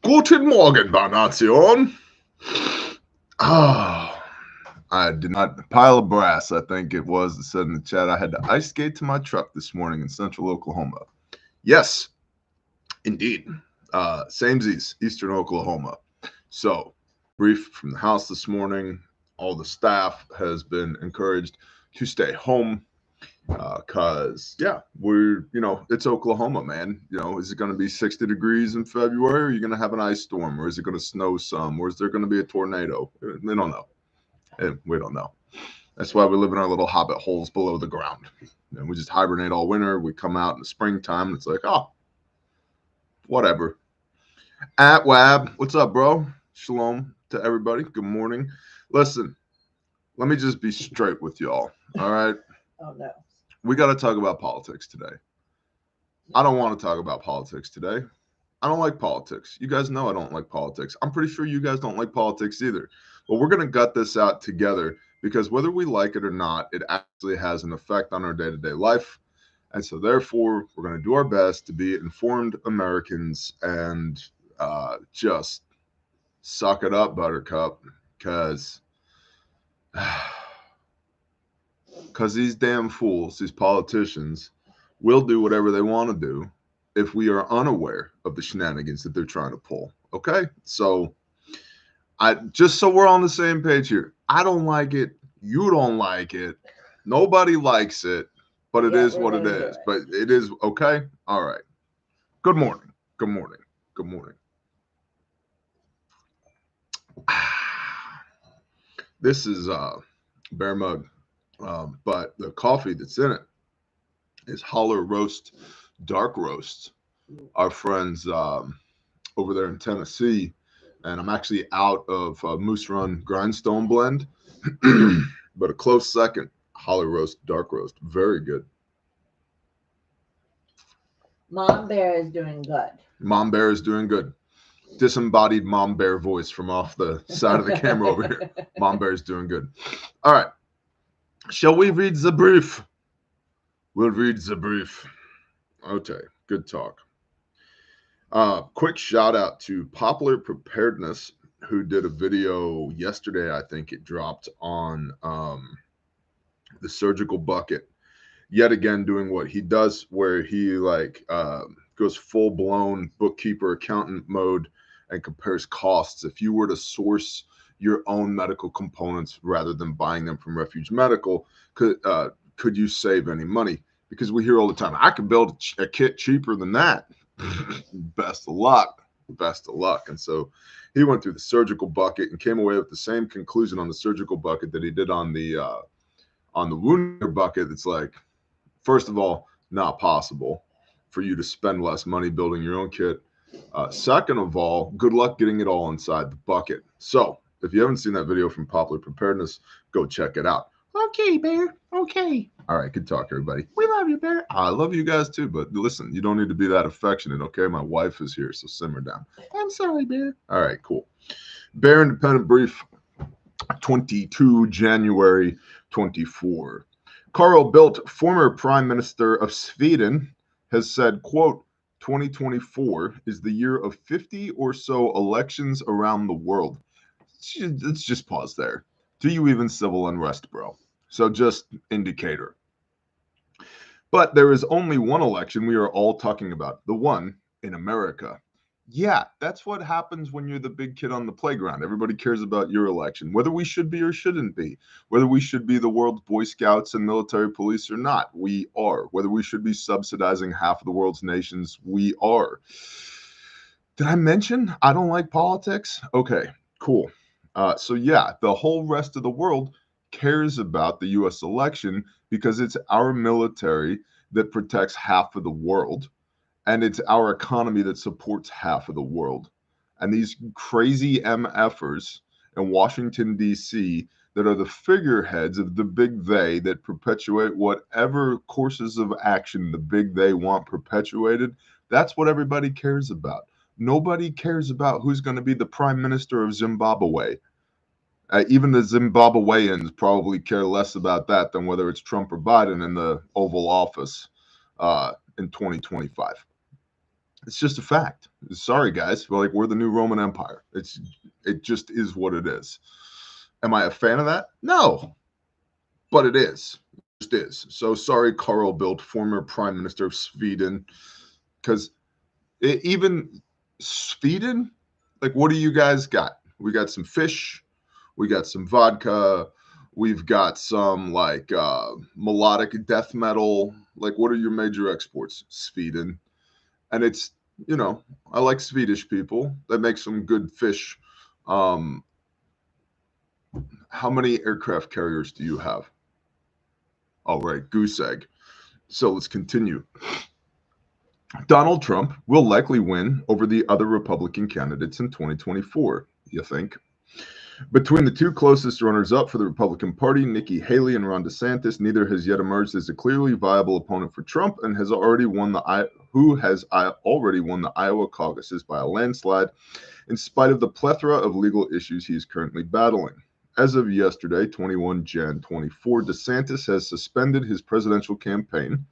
Guten Morgen, Nation. Ah, I did not. Pile of brass, I think it was, that said in the chat, I had to ice skate to my truck this morning in central Oklahoma. Yes, indeed. Samesies, eastern Oklahoma. So, brief from the house this morning. All the staff has been encouraged to stay home because, yeah, it's Oklahoma, man. Is it going to be 60 degrees in February? Or are you going to have an ice storm? Or is it going to snow some? Or is there going to be a tornado? We don't know. We don't know. That's why we live in our little hobbit holes below the ground. We just hibernate all winter. We come out in the springtime, and it's like, oh, whatever. At Wab, what's up, bro? Shalom to everybody. Good morning. Listen, let me just be straight with y'all. All right. Oh no. We got to talk about politics today. I don't want to talk about politics today. I don't like politics. You guys know I don't like politics. I'm pretty sure you guys don't like politics either. But we're going to gut this out together because whether we like it or not, it actually has an effect on our day-to-day life. And so therefore, we're going to do our best to be informed Americans and just suck it up, Buttercup, because these damn fools, these politicians, will do whatever they want to do if we are unaware of the shenanigans that they're trying to pull. Okay? So just so we're on the same page here, I don't like it. You don't like it. Nobody likes it, but it is what it is. But it is okay. All right. Good morning. Good morning. Good morning. This is Bear Mug, but the coffee that's in it is Holler Roast Dark Roast. Our friends over there in Tennessee, and I'm actually out of Moose Run Grindstone Blend, but a close second, Holler Roast Dark Roast. Very good. Mom Bear is doing good. Mom Bear is doing good. Disembodied Mom Bear voice from off the side of the camera over here. Mom Bear is doing good. All right. Shall we read the brief? We'll read the brief. Okay. Good talk. Quick shout out to Popular Preparedness, who did a video yesterday. I think it dropped on the surgical bucket. Yet again, doing what he does, where he goes full blown bookkeeper accountant mode and compares costs. If you were to source your own medical components rather than buying them from Refuge Medical, could you save any money? Because we hear all the time, I can build a kit cheaper than that. Best of luck. Best of luck. And so he went through the surgical bucket and came away with the same conclusion on the surgical bucket that he did on the wound bucket. It's like, first of all, not possible for you to spend less money building your own kit. Second of all, good luck getting it all inside the bucket. So if you haven't seen that video from Popular Preparedness, go check it out. Okay, Bear. Okay. All right. Good talk, everybody. We love you, Bear. I love you guys too, but listen, you don't need to be that affectionate, okay? My wife is here, so simmer down. I'm sorry, Bear. All right, cool. Bear Independent Brief, 22 January 24. Carl Bildt, former Prime Minister of Sweden, has said, quote, 2024 is the year of 50 or so elections around the world. Let's just pause there. Do you even civil unrest, bro? So just indicator. But there is only one election we are all talking about, the one in America. Yeah, that's what happens when you're the big kid on the playground. Everybody cares about your election, whether we should be or shouldn't be, whether we should be the world's Boy Scouts and military police or not. We are. Whether we should be subsidizing half of the world's nations, we are. Did I mention I don't like politics? Okay, cool. So yeah, the whole rest of the world cares about the U.S. election because it's our military that protects half of the world. And it's our economy that supports half of the world. And these crazy MFers in Washington, D.C., that are the figureheads of the big they that perpetuate whatever courses of action the big they want perpetuated, that's what everybody cares about. Nobody cares about who's going to be the prime minister of Zimbabwe. Even the Zimbabweans probably care less about that than whether it's Trump or Biden in the Oval Office in 2025. It's just a fact. Sorry, guys, but like we're the new Roman Empire. It just is what it is. Am I a fan of that? No, but it is. It just is. So sorry, Carl Bildt, former Prime Minister of Sweden, because even Sweden, like, what do you guys got? We got some fish, we got some vodka, we've got some like melodic death metal. Like, what are your major exports? Sweden. And it's, I like Swedish people. They make some good fish. Um, how many aircraft carriers do you have? All right, goose egg. So let's continue. Donald Trump will likely win over the other Republican candidates in 2024, you think? Between the two closest runners up for the Republican Party, Nikki Haley and Ron DeSantis, neither has yet emerged as a clearly viable opponent for Trump and has already won already won the Iowa caucuses by a landslide, in spite of the plethora of legal issues he is currently battling. As of yesterday, 21/Jan/24, DeSantis has suspended his presidential campaign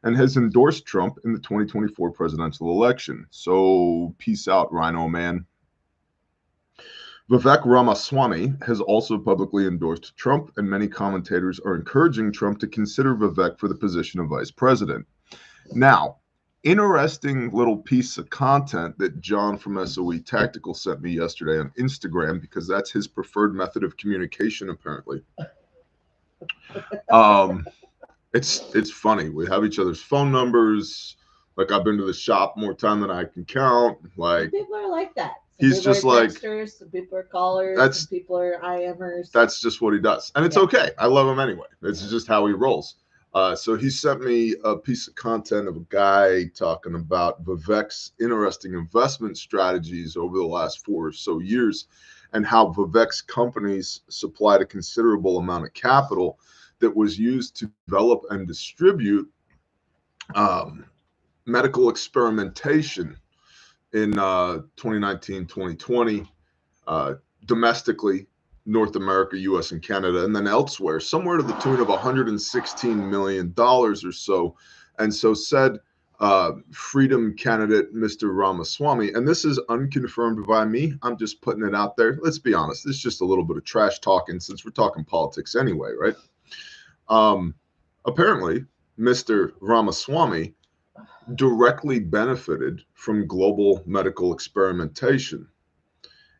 and has endorsed Trump in the 2024 presidential election. So peace out, Rhino Man. Vivek Ramaswamy has also publicly endorsed Trump, and many commentators are encouraging Trump to consider Vivek for the position of vice president. Now, interesting little piece of content that John from SOE Tactical sent me yesterday on Instagram, because that's his preferred method of communication, apparently. It's funny. We have each other's phone numbers. Like, I've been to the shop more time than I can count. Like, people are like that. He's just like texters, some people are callers, some people are IMers. That's just what he does, and it's okay. I love him anyway. It's just how he rolls. So he sent me a piece of content of a guy talking about Vivek's interesting investment strategies over the last 4 or so years, and how Vivek's companies supplied a considerable amount of capital that was used to develop and distribute medical experimentation in 2019, 2020, domestically, North America, US, and Canada, and then elsewhere, somewhere to the tune of $116 million or so. And so said Freedom candidate, Mr. Ramaswamy, and this is unconfirmed by me, I'm just putting it out there. Let's be honest, it's just a little bit of trash talking since we're talking politics anyway, right? Apparently, Mr. Ramaswamy directly benefited from global medical experimentation,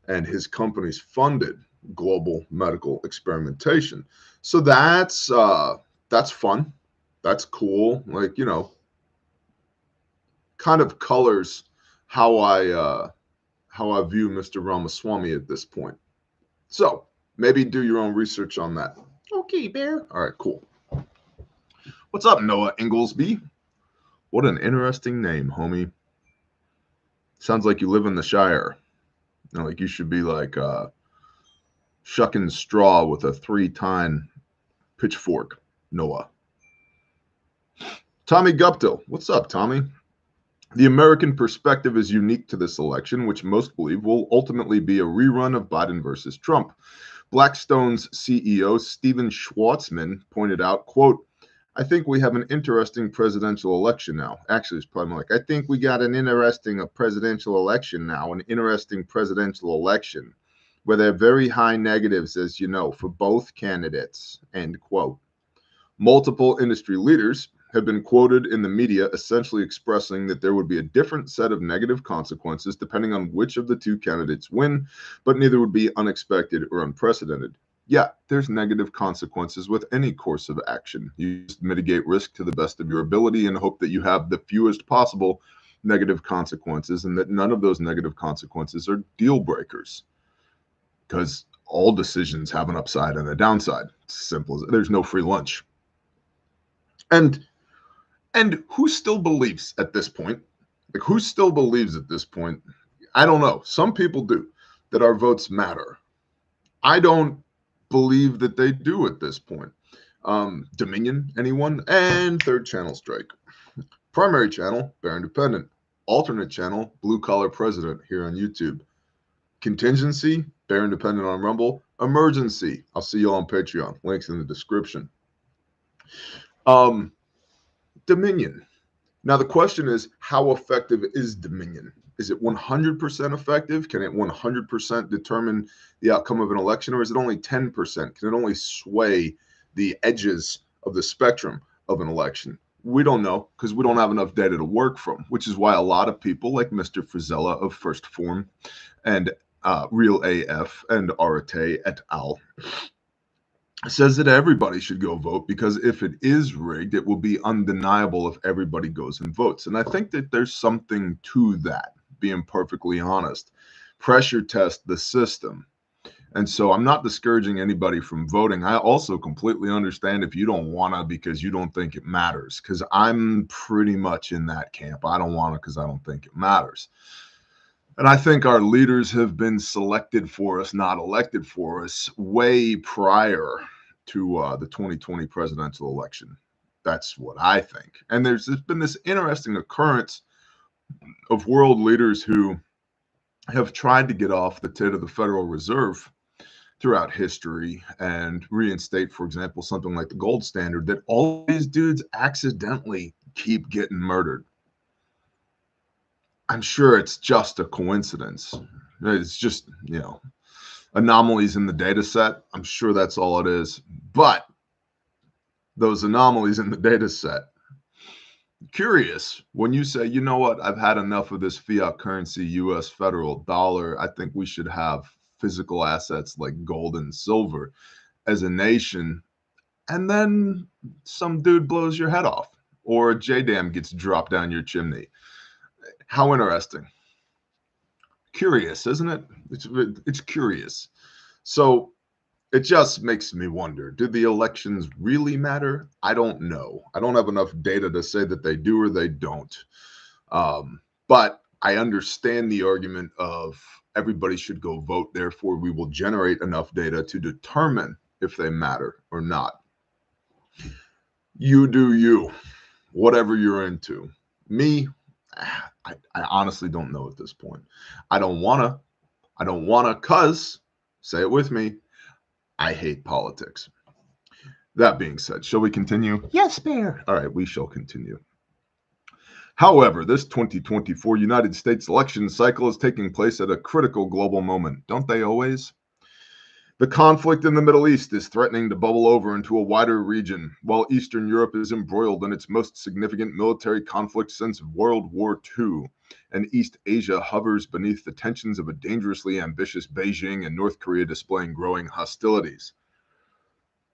and his companies funded global medical experimentation. So that's fun. That's cool. Like, kind of colors how I view Mr. Ramaswamy at this point. So maybe do your own research on that. Okay, Bear. All right, cool. What's up, Noah Inglesby? What an interesting name, homie. Sounds like you live in the Shire. Like you should be like shucking straw with a 3-tine pitchfork, Noah. Tommy Guptill. What's up, Tommy? The American perspective is unique to this election, which most believe will ultimately be a rerun of Biden versus Trump. Blackstone's CEO, Steven Schwartzman, pointed out, quote, I think we have an interesting presidential election now. Actually, it's probably more like, I think we got an interesting presidential election now, an interesting presidential election, where there are very high negatives, as you know, for both candidates, end quote. Multiple industry leaders have been quoted in the media essentially expressing that there would be a different set of negative consequences depending on which of the two candidates win, but neither would be unexpected or unprecedented. Yeah, there's negative consequences with any course of action. You just mitigate risk to the best of your ability and hope that you have the fewest possible negative consequences and that none of those negative consequences are deal breakers. Because all decisions have an upside and a downside. It's as simple as there's no free lunch. And who still believes at this point? Like, who still believes at this point? I don't know. Some people do, that our votes matter. I don't believe that they do at this point. Dominion, anyone? And third channel strike. Primary channel, Bear Independent. Alternate channel, Blue Collar President here on YouTube. Contingency, Bear Independent on Rumble. Emergency, I'll see you all on Patreon. Links in the description. Dominion. Now, the question is, how effective is Dominion? Is it 100% effective? Can it 100% determine the outcome of an election, or is it only 10%? Can it only sway the edges of the spectrum of an election? We don't know because we don't have enough data to work from, which is why a lot of people like Mr. Frizella of First Form and Real AF and Arate et al. Says that everybody should go vote because if it is rigged, it will be undeniable if everybody goes and votes. And I think that there's something to that, being perfectly honest. Pressure test the system. And so I'm not discouraging anybody from voting. I also completely understand if you don't want to because you don't think it matters, because I'm pretty much in that camp. I don't want to because I don't think it matters. And I think our leaders have been selected for us, not elected for us, way prior to the 2020 presidential election. That's what I think. And there's been this interesting occurrence of world leaders who have tried to get off the tit of the Federal Reserve throughout history and reinstate, for example, something like the gold standard, that all these dudes accidentally keep getting murdered. I'm sure it's just a coincidence. It's just, anomalies in the data set. I'm sure that's all it is. But those anomalies in the data set, curious when you say, you know what, I've had enough of this fiat currency, US federal dollar. I think we should have physical assets like gold and silver as a nation. And then some dude blows your head off or a JDAM gets dropped down your chimney. How interesting. Curious, isn't it? It's curious. So it just makes me wonder, do the elections really matter? I don't know. I don't have enough data to say that they do or they don't. But I understand the argument of everybody should go vote. Therefore, we will generate enough data to determine if they matter or not. You do you, whatever you're into. Me, I honestly don't know at this point. I don't wanna cause, say it with me, I hate politics. That being said, shall we continue? Yes, Bear. All right, we shall continue. However, this 2024 United States election cycle is taking place at a critical global moment. Don't they always? The conflict in the Middle East is threatening to bubble over into a wider region, while Eastern Europe is embroiled in its most significant military conflict since World War II, and East Asia hovers beneath the tensions of a dangerously ambitious Beijing and North Korea displaying growing hostilities.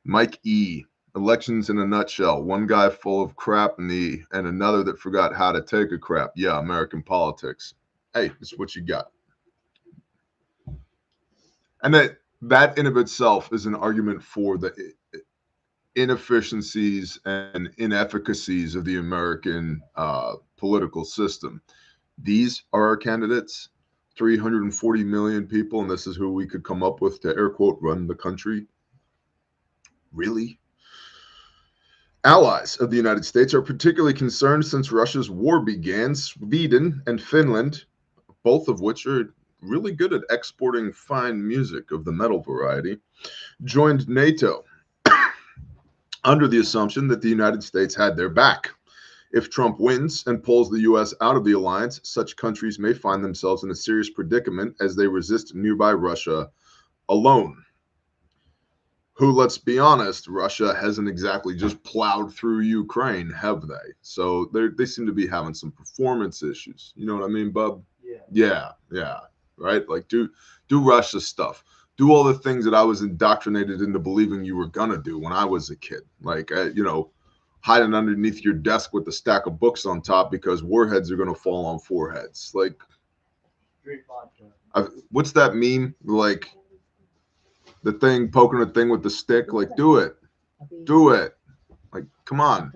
Mike E. Elections in a nutshell. One guy full of crap and another that forgot how to take a crap. Yeah, American politics. Hey, it's what you got. And that in of itself is an argument for the inefficiencies and inefficacies of the American political system. These are our candidates, 340 million people, and this is who we could come up with to air quote run the country. Really? Allies of the United States are particularly concerned since Russia's war began. Sweden and Finland, both of which are really good at exporting fine music of the metal variety, joined NATO under the assumption that the United States had their back. If Trump wins and pulls the U.S. out of the alliance, such countries may find themselves in a serious predicament as they resist nearby Russia alone. Who, let's be honest, Russia hasn't exactly just plowed through Ukraine, have they? So they seem to be having some performance issues. You know what I mean, bub? Yeah. Right? Like do Russia stuff. Do all the things that I was indoctrinated into believing you were gonna do when I was a kid. Like, hiding underneath your desk with a stack of books on top because warheads are gonna fall on foreheads. Like, what's that meme? Like, the thing poking a thing with the stick. Like, do it. Like, come on.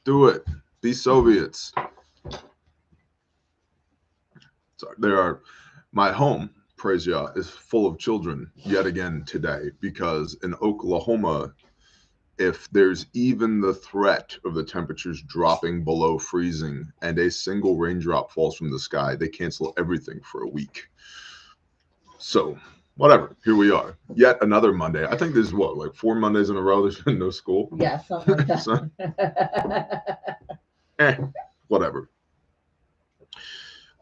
Do it. Be Soviets. Sorry, my home, praise Yah, is full of children yet again today because in Oklahoma, if there's even the threat of the temperatures dropping below freezing and a single raindrop falls from the sky, they cancel everything for a week. So, whatever, here we are. Yet another Monday. I think this is what, like 4 Mondays in a row there's been no school? Yeah, something like that.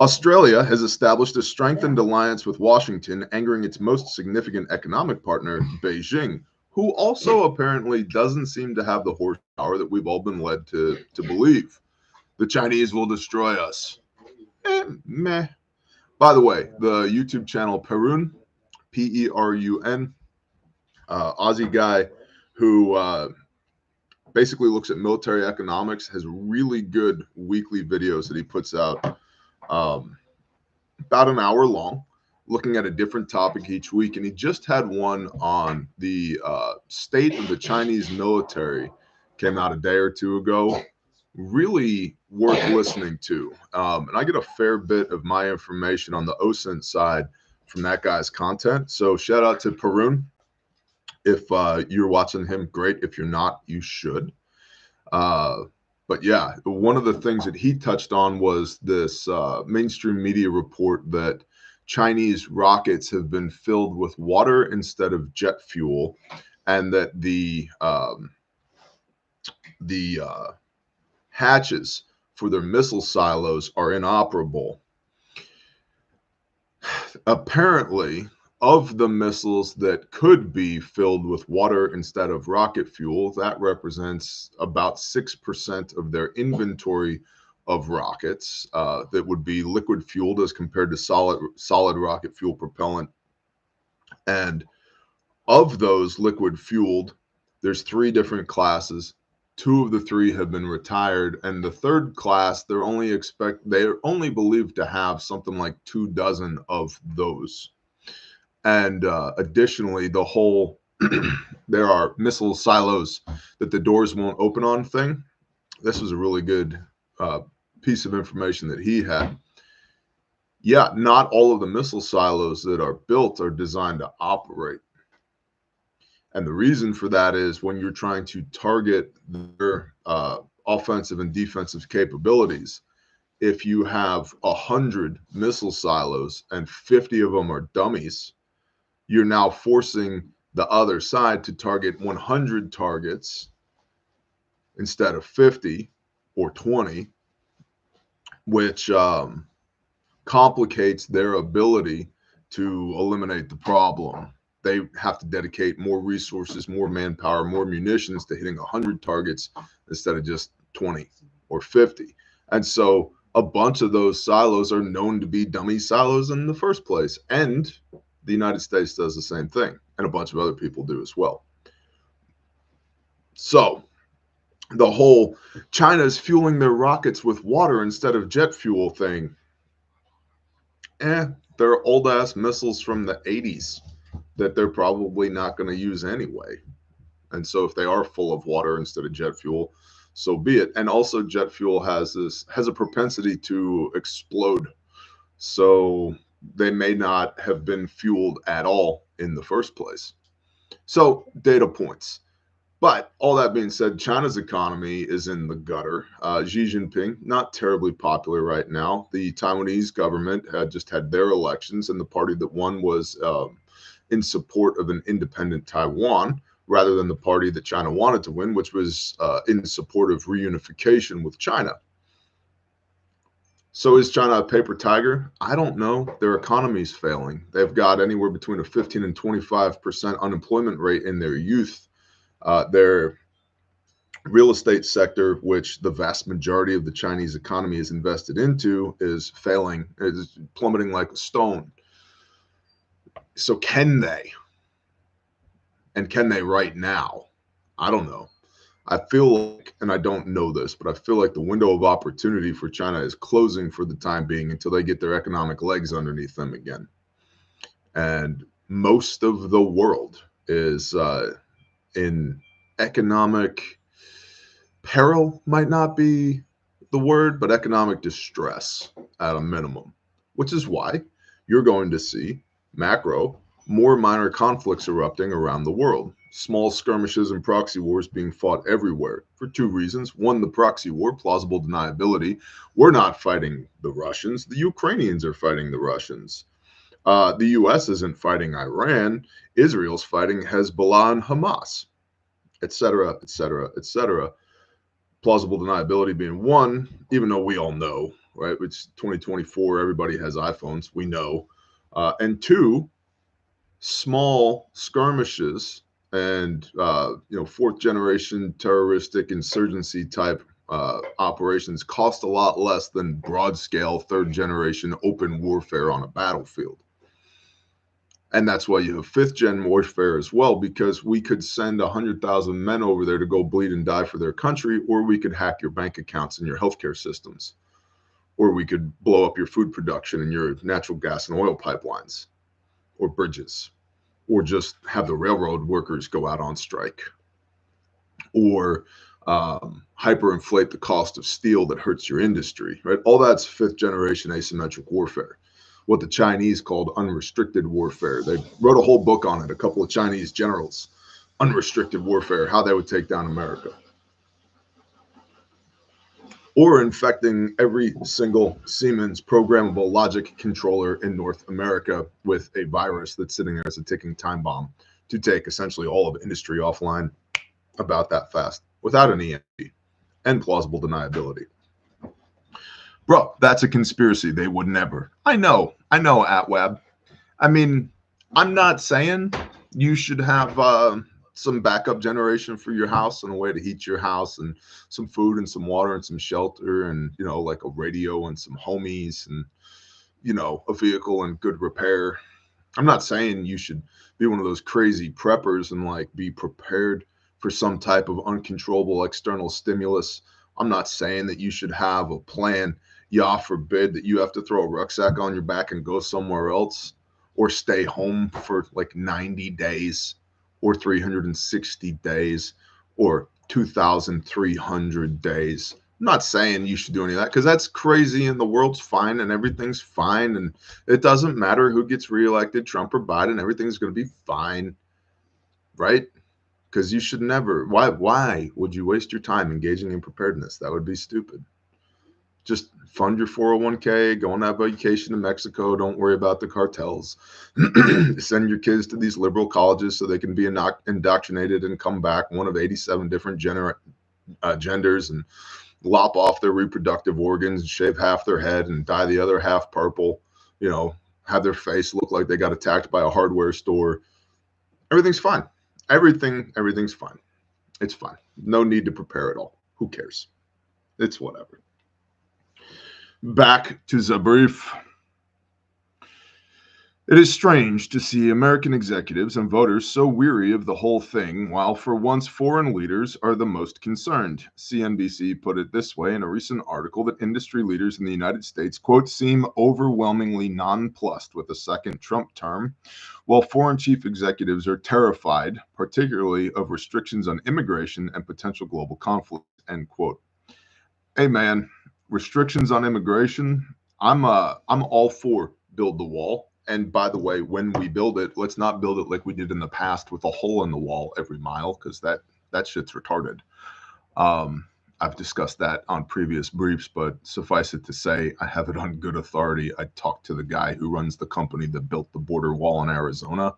Australia has established a strengthened alliance with Washington, angering its most significant economic partner, Beijing, who also apparently doesn't seem to have the horsepower that we've all been led to believe. The Chinese will destroy us. Meh. By the way, the YouTube channel Perun, Perun, Aussie guy who basically looks at military economics, has really good weekly videos that he puts out, about an hour long, looking at a different topic each week. And he just had one on the state of the Chinese military, came out a day or two ago. Really worth listening to. And I get a fair bit of my information on the OSINT side from that guy's content. So shout out to Perun. If you're watching him, great. If you're not, you should. But yeah, one of the things that he touched on was this mainstream media report that Chinese rockets have been filled with water instead of jet fuel, and that the hatches for their missile silos are inoperable. Apparently, of the missiles that could be filled with water instead of rocket fuel, that represents about 6% of their inventory of rockets that would be liquid fueled as compared to solid rocket fuel propellant. And of those liquid fueled, there's 3 different classes. 2 of the 3 have been retired, and the 3rd class, they're only believed to have something like 2 dozen of those. And additionally, the whole there are missile silos that the doors won't open on thing. This was a really good piece of information that he had. Yeah, not all of the missile silos that are built are designed to operate. And the reason for that is when you're trying to target their offensive and defensive capabilities, if you have 100 missile silos and 50 of them are dummies, you're now forcing the other side to target 100 targets instead of 50 or 20, which complicates their ability to eliminate the problem. They have to dedicate more resources, more manpower, more munitions to hitting 100 targets instead of just 20 or 50. And so a bunch of those silos are known to be dummy silos in the first place. And the United States does the same thing, and a bunch of other people do as well. So the whole China's fueling their rockets with water instead of jet fuel thing, they're old-ass missiles from the 80s that they're probably not going to use anyway. And so if they are full of water instead of jet fuel, so be it. And also jet fuel has a propensity to explode. So they may not have been fueled at all in the first place. So data points. But all that being said, China's economy is in the gutter. Xi Jinping, not terribly popular right now. The Taiwanese government had just had their elections, and the party that won was in support of an independent Taiwan, rather than the party that China wanted to win, which was in support of reunification with China. So is China a paper tiger? I don't know. Their economy is failing. They've got anywhere between a 15 and 25% unemployment rate in their youth. Their real estate sector, which the vast majority of the Chinese economy is invested into, is failing. It is plummeting like a stone. So can they? And can they right now? I don't know. I feel like, and I don't know this, but I feel like the window of opportunity for China is closing for the time being until they get their economic legs underneath them again. And most of the world is in economic peril, might not be the word, but economic distress at a minimum, which is why you're going to see more minor conflicts erupting around the world. Small skirmishes and proxy wars being fought everywhere for 2 reasons. One, the proxy war, plausible deniability. We're not fighting the Russians. The Ukrainians are fighting the Russians. The U.S. isn't fighting Iran. Israel's fighting Hezbollah and Hamas, etc., etc., etc. Plausible deniability being one, even though we all know right? It's 2024. Everybody has iPhones. We know. And two, small skirmishes and fourth generation terroristic insurgency type operations cost a lot less than broad scale third generation open warfare on a battlefield. And that's why you have fifth gen warfare as well, because we could send 100,000 men over there to go bleed and die for their country, or we could hack your bank accounts and your healthcare systems, or we could blow up your food production and your natural gas and oil pipelines or bridges, or just have the railroad workers go out on strike, or hyperinflate the cost of steel that hurts your industry, right? All that's fifth generation asymmetric warfare, what the Chinese called unrestricted warfare. They wrote a whole book on it, a couple of Chinese generals, unrestricted warfare, how they would take down America. Or infecting every single Siemens programmable logic controller in North America with a virus that's sitting there as a ticking time bomb to take essentially all of industry offline about that fast without an EMP and plausible deniability. Bro, that's a conspiracy. They would never. I know, Atweb. I mean, I'm not saying you should have some backup generation for your house and a way to heat your house and some food and some water and some shelter and, like a radio and some homies and, a vehicle in good repair. I'm not saying you should be one of those crazy preppers and like be prepared for some type of uncontrollable external stimulus. I'm not saying that you should have a plan. Yah forbid that you have to throw a rucksack on your back and go somewhere else, or stay home for like 90 days or 360 days or 2,300 days. I'm not saying you should do any of that, because that's crazy and the world's fine and everything's fine. And it doesn't matter who gets reelected, Trump or Biden, everything's going to be fine, right? Because you should never. Why would you waste your time engaging in preparedness? That would be stupid. Just fund your 401k, go on that vacation to Mexico. Don't worry about the cartels. Send your kids to these liberal colleges so they can be indoctrinated and come back one of 87 different genders and lop off their reproductive organs and shave half their head and dye the other half purple, have their face look like they got attacked by a hardware store. Everything's fine. Everything's fine. It's fine. No need to prepare at all. Who cares? It's whatever. Back to the brief. It is strange to see American executives and voters so weary of the whole thing, while for once foreign leaders are the most concerned. CNBC put it this way in a recent article that industry leaders in the United States, quote, seem overwhelmingly nonplussed with a second Trump term, while foreign chief executives are terrified, particularly of restrictions on immigration and potential global conflict, end quote. Hey man, restrictions on immigration, I'm all for build the wall. And by the way, when we build it, let's not build it like we did in the past with a hole in the wall every mile, because that shit's retarded. I've discussed that on previous briefs, but suffice it to say, I have it on good authority. I talked to the guy who runs the company that built the border wall in Arizona.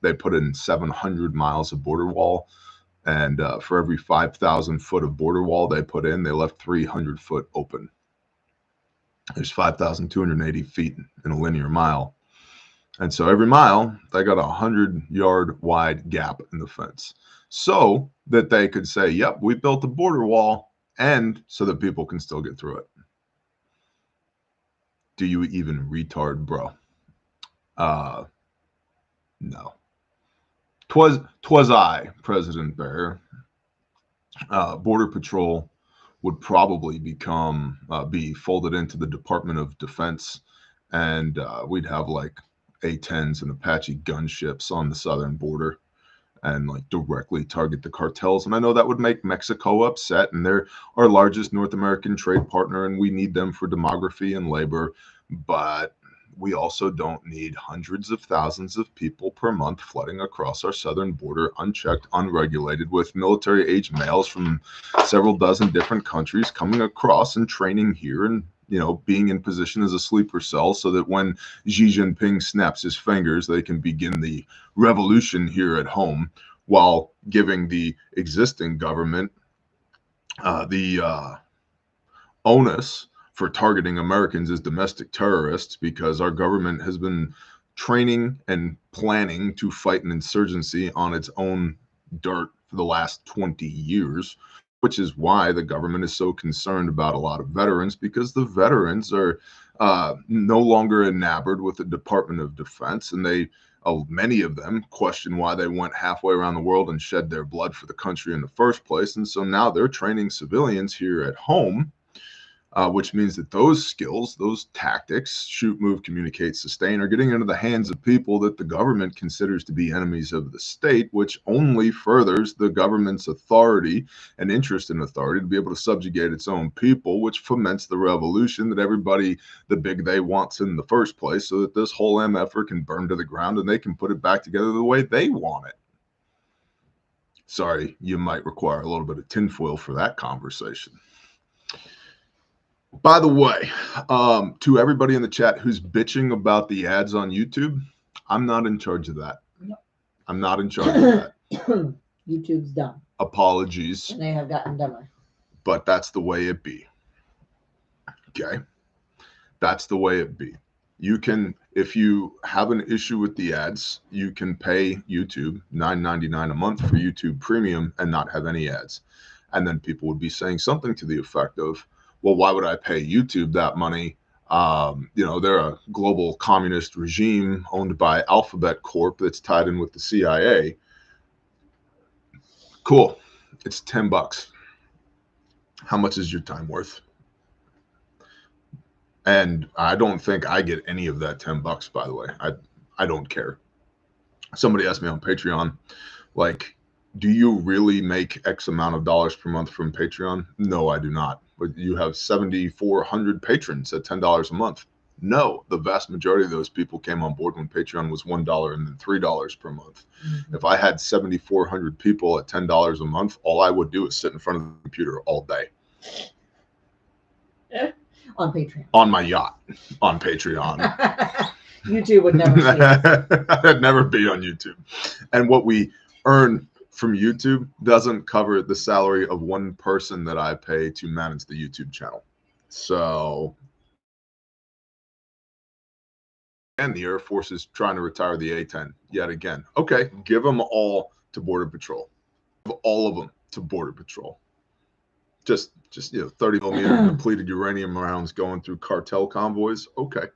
They put in 700 miles of border wall. And for every 5,000 foot of border wall they put in, they left 300 foot open. There's 5,280 feet in a linear mile. And so every mile, they got a 100-yard wide gap in the fence so that they could say, yep, we built a border wall, and so that people can still get through it. Do you even retard, bro? No. Twas I, President Bear. Border Patrol would probably be folded into the Department of Defense, and we'd have like A-10s and Apache gunships on the southern border and like directly target the cartels. And I know that would make Mexico upset, and they're our largest North American trade partner, and we need them for demography and labor, but we also don't need hundreds of thousands of people per month flooding across our southern border, unchecked, unregulated, with military-age males from several dozen different countries coming across and training here and, being in position as a sleeper cell so that when Xi Jinping snaps his fingers, they can begin the revolution here at home, while giving the existing government the onus for targeting Americans as domestic terrorists because our government has been training and planning to fight an insurgency on its own dirt for the last 20 years, which is why the government is so concerned about a lot of veterans, because the veterans are no longer enamored with the Department of Defense, and many of them question why they went halfway around the world and shed their blood for the country in the first place. And so now they're training civilians here at home, which means that those skills, those tactics, shoot, move, communicate, sustain, are getting into the hands of people that the government considers to be enemies of the state, which only furthers the government's authority and interest in authority to be able to subjugate its own people, which foments the revolution that everybody, the big they, wants in the first place, so that this whole MFer can burn to the ground and they can put it back together the way they want it. Sorry, you might require a little bit of tinfoil for that conversation. By the way, to everybody in the chat who's bitching about the ads on YouTube, I'm not in charge of that. No. I'm not in charge of that. YouTube's dumb. Apologies. And they have gotten dumber. But that's the way it be. Okay? That's the way it be. You can, if you have an issue with the ads, you can pay YouTube $9.99 a month for YouTube Premium and not have any ads. And then people would be saying something to the effect of, well, why would I pay YouTube that money? They're a global communist regime owned by Alphabet Corp that's tied in with the CIA. Cool. It's $10. How much is your time worth? And I don't think I get any of that $10, by the way. I don't care. Somebody asked me on Patreon, like, do you really make X amount of dollars per month from Patreon? No, I do not. But you have 7,400 patrons at $10 a month. No, the vast majority of those people came on board when Patreon was $1 and then $3 per month. Mm-hmm. If I had 7,400 people at $10 a month, all I would do is sit in front of the computer all day. On Patreon. On my yacht. On Patreon. YouTube would never see it. I'd never be on YouTube. And what we earn from YouTube doesn't cover the salary of one person that I pay to manage the YouTube channel. So, and the Air Force is trying to retire the A-10 yet again. Okay, give them all to Border Patrol. Give all of them to Border Patrol. Just 30 millimeter depleted uranium rounds going through cartel convoys. Okay.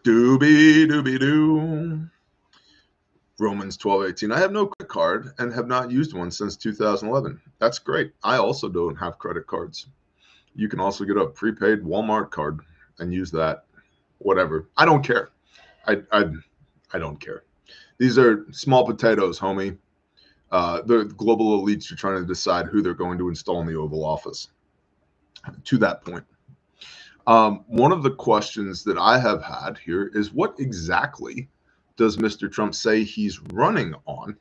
Doobie-doo. Romans 12:18. I have no credit card and have not used one since 2011. That's great. I also don't have credit cards. You can also get a prepaid Walmart card and use that. Whatever. I don't care. I don't care. These are small potatoes, homie. The global elites are trying to decide who they're going to install in the Oval Office. To that point, one of the questions that I have had here is, what exactly does Mr. Trump say he's running on?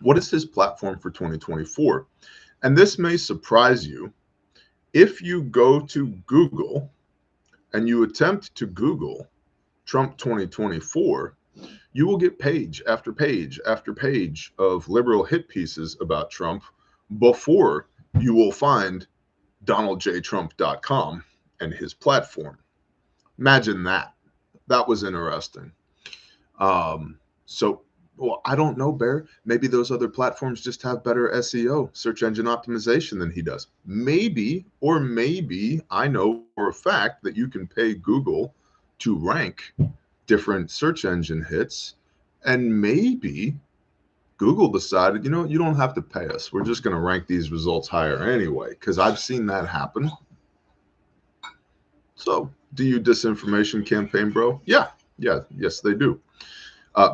What is his platform for 2024? And this may surprise you. If you go to Google and you attempt to Google Trump 2024, you will get page after page after page of liberal hit pieces about Trump before you will find DonaldJTrump.com and his platform. Imagine that. That was interesting. Well, I don't know, Bear. Maybe those other platforms just have better SEO, search engine optimization, than he does. Maybe, or maybe I know for a fact that you can pay Google to rank different search engine hits, and maybe Google decided, you don't have to pay us. We're just going to rank these results higher anyway, because I've seen that happen. So, do you disinformation campaign, bro? Yes, they do.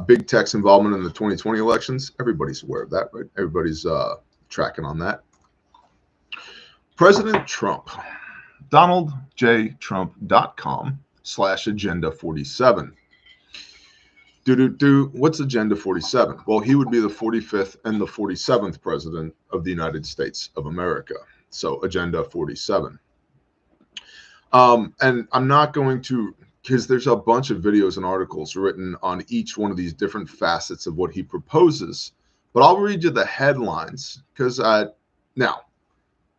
Big tech's involvement in the 2020 elections. Everybody's aware of that, right? Everybody's tracking on that. President Trump, DonaldJTrump.com/Agenda47. What's Agenda 47? Well, he would be the 45th and the 47th president of the United States of America. So Agenda 47. And I'm not going to, because there's a bunch of videos and articles written on each one of these different facets of what he proposes. But I'll read you the headlines, because now,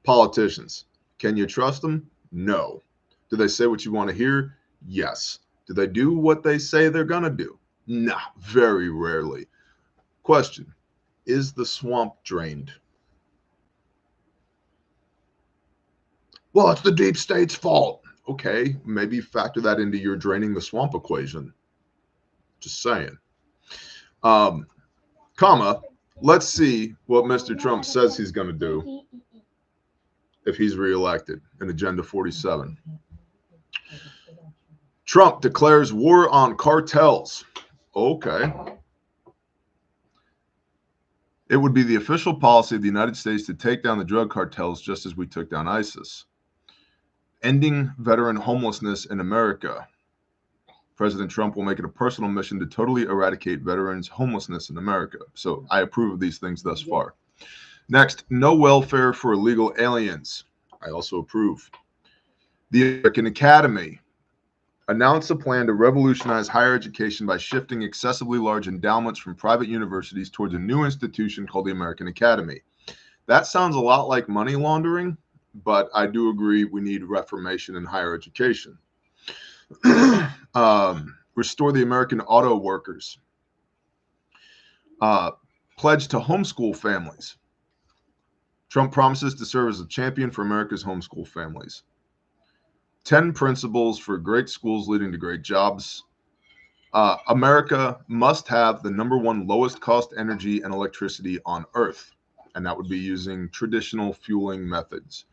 Politicians, can you trust them? No. Do they say what you want to hear? Yes. Do they do what they say they're going to do? Nah, very rarely. Question, is the swamp drained? Well, it's the deep state's fault. Okay, maybe factor that into your draining the swamp equation. Just saying. Comma, let's see what Mr. Trump says he's going to do if he's reelected in Agenda 47. Trump declares war on cartels. Okay. It would be the official policy of the United States to take down the drug cartels just as we took down ISIS. Ending veteran homelessness in America. President Trump will make it a personal mission to totally eradicate veterans' homelessness in America. So I approve of these things thus far. Next, no welfare for illegal aliens. I also approve. The American Academy announced a plan to revolutionize higher education by shifting excessively large endowments from private universities towards a new institution called the American Academy. That sounds a lot like money laundering, but I do agree we need reformation in higher education. Restore the American auto workers. Pledge to homeschool families. Trump promises to serve as a champion for America's homeschool families. 10 principles for great schools leading to great jobs. America must have the #1 lowest cost energy and electricity on Earth, and that would be using traditional fueling methods.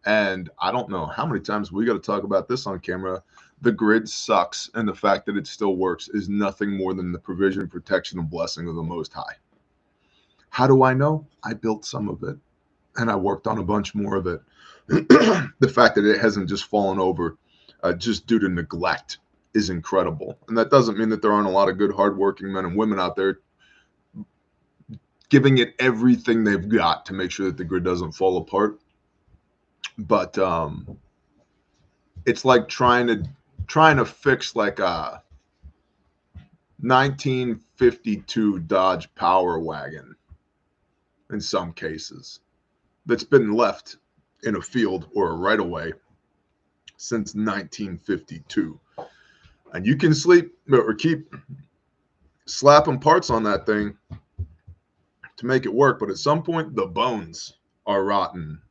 And I don't know how many times we got to talk about this on camera. The grid sucks, and the fact that it still works is nothing more than the provision, protection, and blessing of the Most High. How do I know? I built some of it, and I worked on a bunch more of it. The fact that it hasn't just fallen over just due to neglect is incredible. And that doesn't mean that there aren't a lot of good, hardworking men and women out there giving it everything they've got to make sure that the grid doesn't fall apart. But it's like trying to fix like a 1952 Dodge Power Wagon in some cases that's been left in a field or a right of way since 1952. And you can sleep or keep slapping parts on that thing to make it work, but at some point the bones are rotten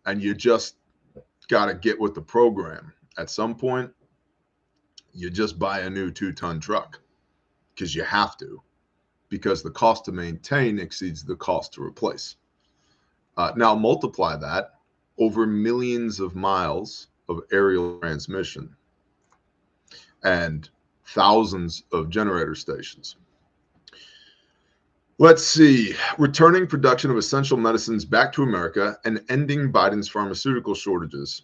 and you just got to get with the program. At some point, you just buy a new 2-ton truck because you have to, because the cost to maintain exceeds the cost to replace. Now multiply that over millions of miles of aerial transmission and thousands of generator stations. Let's see. Returning production of essential medicines back to America and ending Biden's pharmaceutical shortages.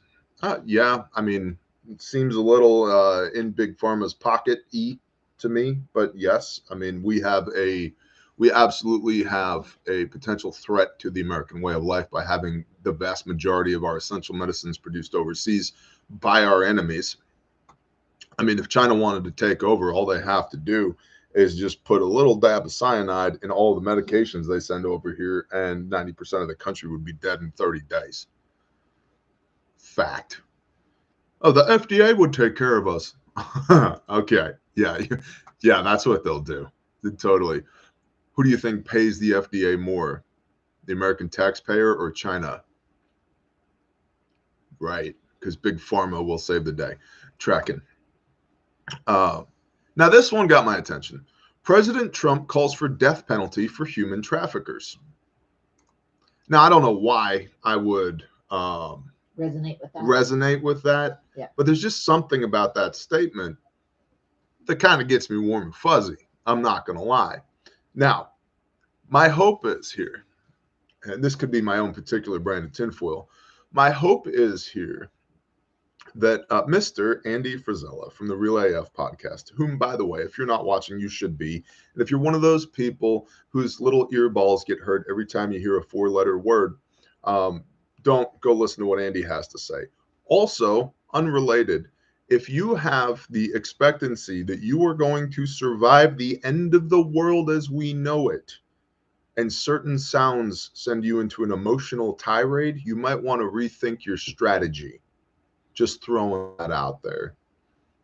Yeah, I mean, it seems a little in Big Pharma's pocket-y to me, but yes, I mean, we absolutely have a potential threat to the American way of life by having the vast majority of our essential medicines produced overseas by our enemies. I mean, if China wanted to take over, all they have to do is just put a little dab of cyanide in all the medications they send over here, and 90% of the country would be dead in 30 days. Fact. Oh, the FDA would take care of us. Okay. Yeah, that's what they'll do. Totally. Who do you think pays the FDA more? The American taxpayer or China? Right, because Big Pharma will save the day. Tracking. Now, this one got my attention. President Trump calls for death penalty for human traffickers. Now, I don't know why I would resonate with that. Yeah. But there's just something about that statement that kind of gets me warm and fuzzy. I'm not going to lie. Now, my hope is here, and this could be my own particular brand of tinfoil. My hope is here that Mr. Andy Frisella from the Real AF podcast, whom, by the way, if you're not watching, you should be. And if you're one of those people whose little earballs get hurt every time you hear a 4-letter word, don't go listen to what Andy has to say. Also, unrelated, if you have the expectancy that you are going to survive the end of the world as we know it, and certain sounds send you into an emotional tirade, you might want to rethink your strategy. Just throwing that out there.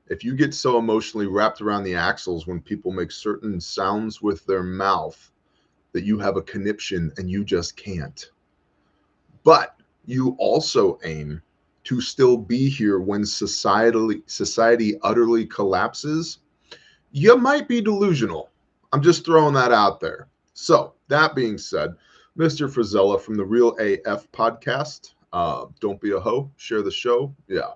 If you get so emotionally wrapped around the axles when people make certain sounds with their mouth that you have a conniption and you just can't. But you also aim to still be here when society utterly collapses, you might be delusional. I'm just throwing that out there. So that being said, Mr. Frizella from the Real AF podcast, don't be a hoe, share the show. Yeah,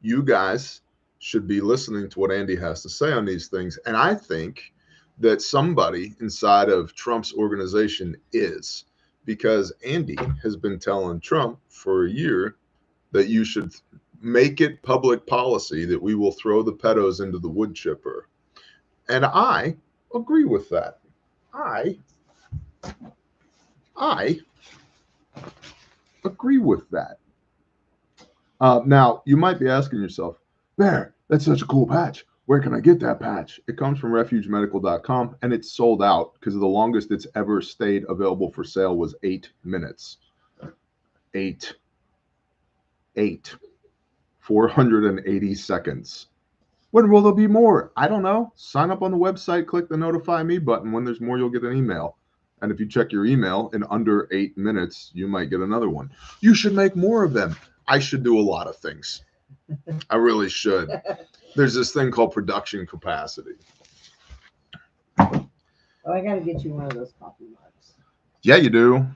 you guys should be listening to what Andy has to say on these things. And I think that somebody inside of Trump's organization is, because Andy has been telling Trump for a year that you should make it public policy that we will throw the pedos into the wood chipper. And I agree with that. I agree with that. Now, you might be asking yourself, Bear, that's such a cool patch. Where can I get that patch? It comes from refugemedical.com, and it's sold out because the longest it's ever stayed available for sale was 8 minutes. 480 seconds. When will there be more? I don't know. Sign up on the website, click the notify me button. When there's more, you'll get an email. And if you check your email in under 8 minutes, you might get another one. You should make more of them. I should do a lot of things. I really should. There's this thing called production capacity. Oh, I got to get you one of those coffee mugs. Yeah, you do.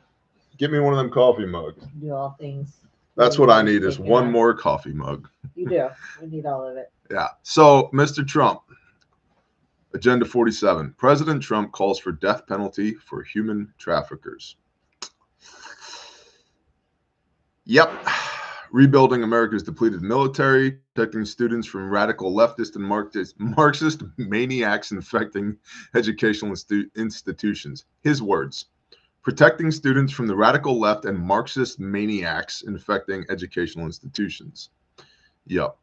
Get me one of them coffee mugs. Do all things. That's what I need is one more coffee mug. You do. We need all of it. Yeah. So, Mr. Trump, Agenda 47. President Trump calls for death penalty for human traffickers. Yep. Rebuilding America's depleted military, protecting students from radical leftist and Marxist maniacs infecting educational institutions. His words. Protecting students from the radical left and Marxist maniacs infecting educational institutions. Yep.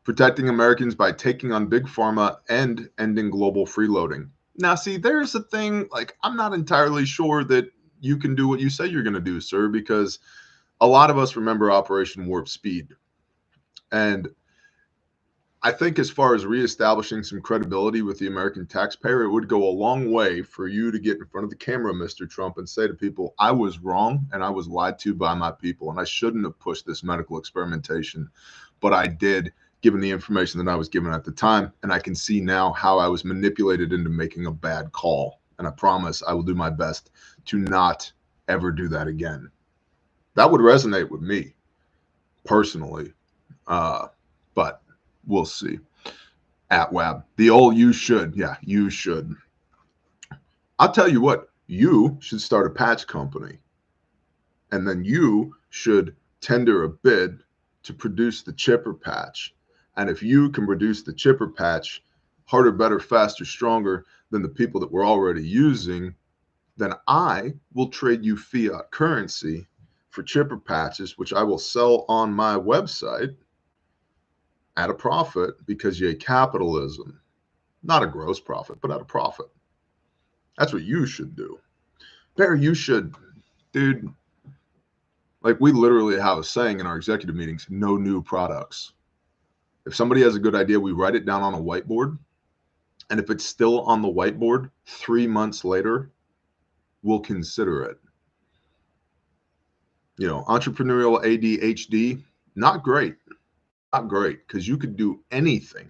Protecting Americans by taking on big pharma and ending global freeloading. Now, see, there's a thing, like, I'm not entirely sure that you can do what you say you're going to do, sir, because a lot of us remember Operation Warp Speed. And I think as far as reestablishing some credibility with the American taxpayer, it would go a long way for you to get in front of the camera, Mr. Trump, and say to people, I was wrong and I was lied to by my people. And I shouldn't have pushed this medical experimentation, but I did, given the information that I was given at the time. And I can see now how I was manipulated into making a bad call. And I promise I will do my best to not ever do that again. That would resonate with me personally. But we'll see. At Wab. The old you should. Yeah, you should. I'll tell you what, you should start a patch company. And then you should tender a bid to produce the chipper patch. And if you can produce the chipper patch harder, better, faster, stronger than the people that we're already using, then I will trade you fiat currency for chipper patches, which I will sell on my website at a profit, because you capitalism, not a gross profit, but at a profit. That's what you should do. Barry, you should, dude. Like, we literally have a saying in our executive meetings, no new products. If somebody has a good idea, we write it down on a whiteboard. And if it's still on the whiteboard 3 months later, we'll consider it. You know, entrepreneurial ADHD, not great. Not great, because you could do anything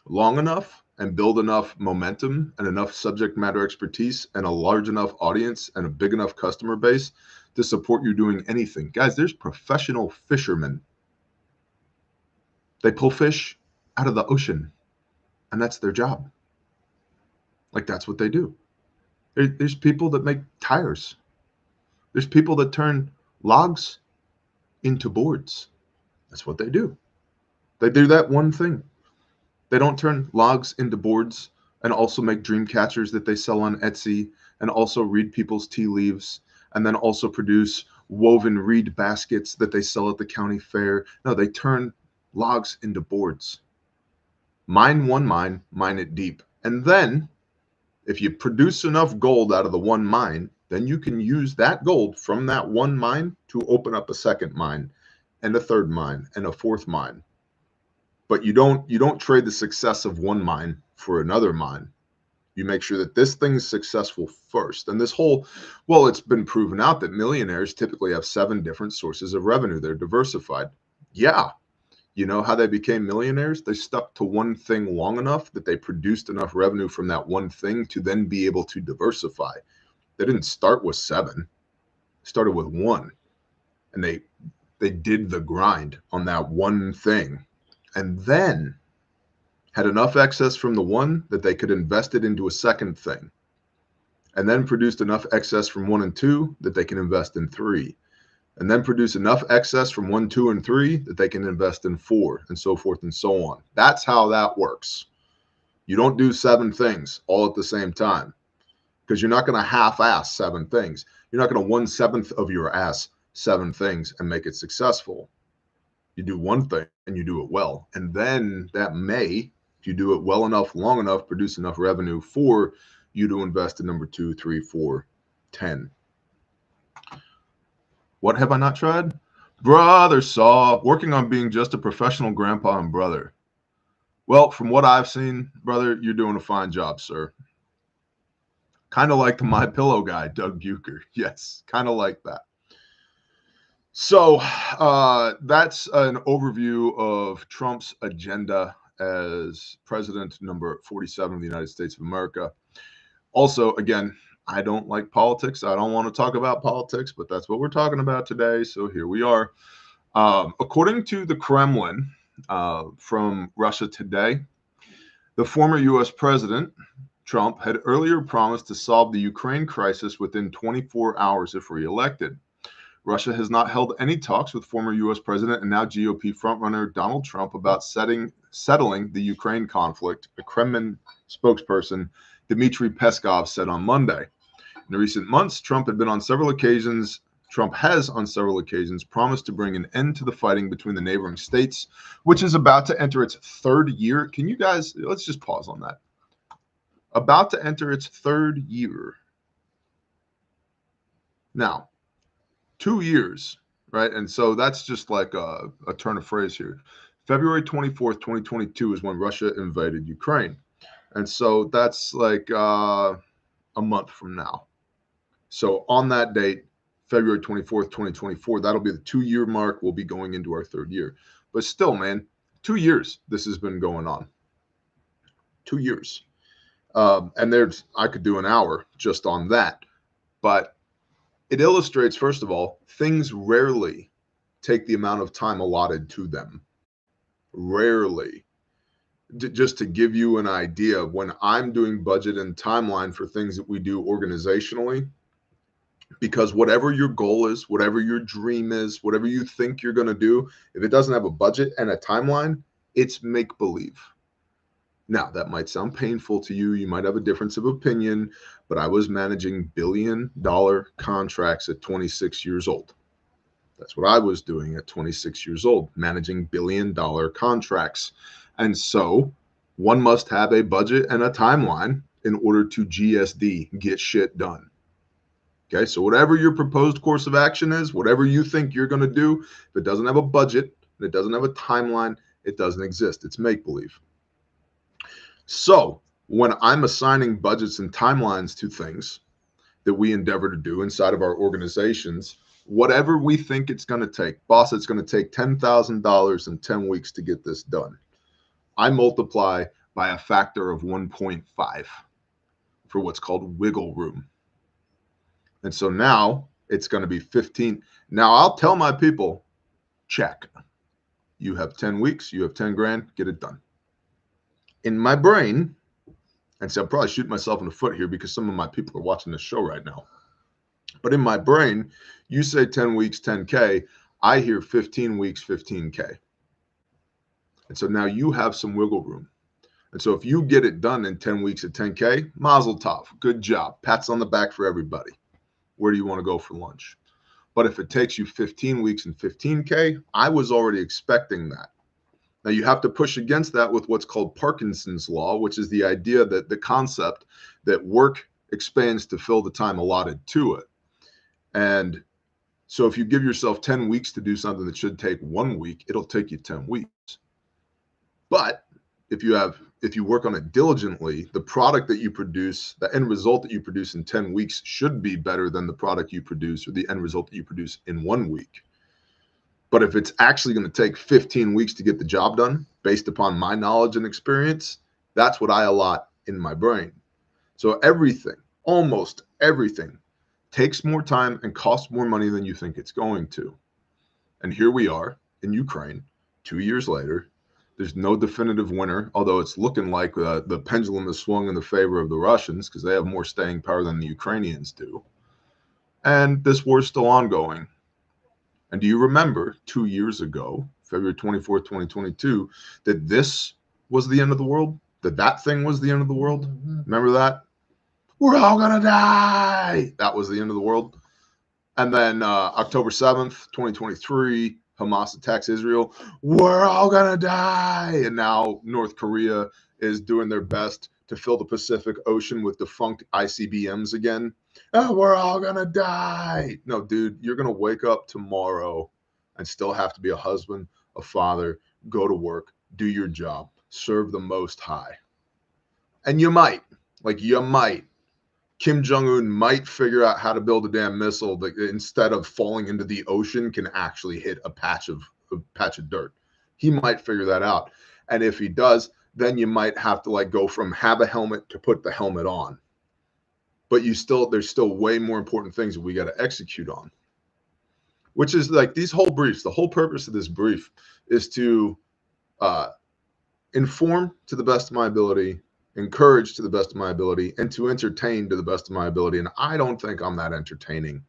long enough and build enough momentum and enough subject matter expertise and a large enough audience and a big enough customer base to support you doing anything. Guys, there's professional fishermen. They pull fish out of the ocean, and that's their job. Like, that's what they do. There's people that make tires. There's people that turn logs into boards. That's what they do. They do that one thing. They don't turn logs into boards and also make dream catchers that they sell on Etsy and also read people's tea leaves and then also produce woven reed baskets that they sell at the county fair. No, they turn logs into boards. Mine one mine it deep. And then If you produce enough gold out of the one mine, then you can use that gold from that one mine to open up a second mine and a third mine and a fourth mine. But you don't trade the success of one mine for another mine. You make sure that this thing's successful first. And this whole, well, it's been proven out that millionaires typically have 7 different sources of revenue. They're diversified. Yeah. You know how they became millionaires? They stuck to one thing long enough that they produced enough revenue from that one thing to then be able to diversify. They didn't start with 7. They started with 1. And they did the grind on that one thing. And then had enough excess from the one that they could invest it into a second thing, and then produced enough excess from 1 and 2 that they can invest in 3, and then produce enough excess from 1, 2, and 3 that they can invest in 4, and so forth and so on. That's how that works. You don't do 7 things all at the same time, because you're not going to half-ass 7 things. You're not going to 1/7 of your ass 7 things and make it successful. You do one thing and you do it well, and then that may, if you do it well enough, long enough, produce enough revenue for you to invest in number 2, 3, 4, 10. What have I not tried? Brother Saw, working on being just a professional grandpa and brother. Well, from what I've seen, brother, you're doing a fine job, sir. Kind of like the My Pillow guy, Doug Bucher. Yes, kind of like that. So that's an overview of Trump's agenda as president number 47 of the United States of America. Also, again, I don't like politics. I don't want to talk about politics, but that's what we're talking about today. So here we are. According to the Kremlin from Russia Today, the former U.S. President Trump had earlier promised to solve the Ukraine crisis within 24 hours if reelected. Russia has not held any talks with former U.S. President and now GOP frontrunner Donald Trump about settling the Ukraine conflict, a Kremlin spokesperson, Dmitry Peskov, said on Monday. In recent months, Trump has on several occasions promised to bring an end to the fighting between the neighboring states, which is about to enter its 3rd year. Can you guys, let's just pause on that. About to enter its 3rd year. Now, 2 years, right? And so that's just like a turn of phrase here. February 24th, 2022 is when Russia invaded Ukraine. And so that's like a month from now. So on that date, February 24th, 2024, that'll be the 2-year mark. We'll be going into our 3rd year. But still, man, 2 years this has been going on. 2 years. And I could do an hour just on that. But it illustrates, first of all, things rarely take the amount of time allotted to them. Rarely. Just to give you an idea, when I'm doing budget and timeline for things that we do organizationally, because whatever your goal is, whatever your dream is, whatever you think you're going to do, if it doesn't have a budget and a timeline, it's make-believe. Now, that might sound painful to you. You might have a difference of opinion, but I was managing billion-dollar contracts at 26 years old. That's what I was doing at 26 years old, managing billion-dollar contracts. And so one must have a budget and a timeline in order to GSD, get shit done. Okay, so whatever your proposed course of action is, whatever you think you're going to do, if it doesn't have a budget and it doesn't have a timeline, it doesn't exist. It's make-believe. So when I'm assigning budgets and timelines to things that we endeavor to do inside of our organizations, whatever we think it's going to take, boss, it's going to take $10,000 in 10 weeks to get this done. I multiply by a factor of 1.5 for what's called wiggle room. And so now it's going to be 15. Now I'll tell my people, check. You have 10 weeks, you have 10 grand, get it done. In my brain, and so I'm probably shooting myself in the foot here because some of my people are watching this show right now. But in my brain, you say 10 weeks, 10K, I hear 15 weeks, 15K. And so now you have some wiggle room. And so if you get it done in 10 weeks at 10K, mazel tov, good job. Pats on the back for everybody. Where do you want to go for lunch? But if it takes you 15 weeks and 15K, I was already expecting that. Now you have to push against that with what's called Parkinson's law, which is the idea that the concept that work expands to fill the time allotted to it. And so if you give yourself 10 weeks to do something that should take 1 week, it'll take you 10 weeks. But if you work on it diligently, the product that you produce, the end result that you produce in 10 weeks should be better than the product you produce or the end result that you produce in 1 week. But if it's actually going to take 15 weeks to get the job done, based upon my knowledge and experience, that's what I allot in my brain. So everything, almost everything, takes more time and costs more money than you think it's going to. And here we are in Ukraine, 2 years later. There's no definitive winner, although it's looking like the pendulum has swung in the favor of the Russians because they have more staying power than the Ukrainians do. And this war is still ongoing. And do you remember 2 years ago, February 24th, 2022, that this was the end of the world? That thing was the end of the world? Remember that? We're all going to die. That was the end of the world. And then October 7th, 2023, Hamas attacks Israel. We're all going to die. And now North Korea is doing their best to fill the Pacific Ocean with defunct ICBMs again. Oh, we're all going to die. No, dude, you're going to wake up tomorrow and still have to be a husband, a father, go to work, do your job, serve the Most High. And you might. Kim Jong-un might figure out how to build a damn missile that instead of falling into the ocean can actually hit a patch of dirt. He might figure that out. And if he does, then you might have to go from have a helmet to put the helmet on. But there's still way more important things that we got to execute on. Which is these whole briefs, the whole purpose of this brief is to inform to the best of my ability, encourage to the best of my ability, and to entertain to the best of my ability. And I don't think I'm that entertaining.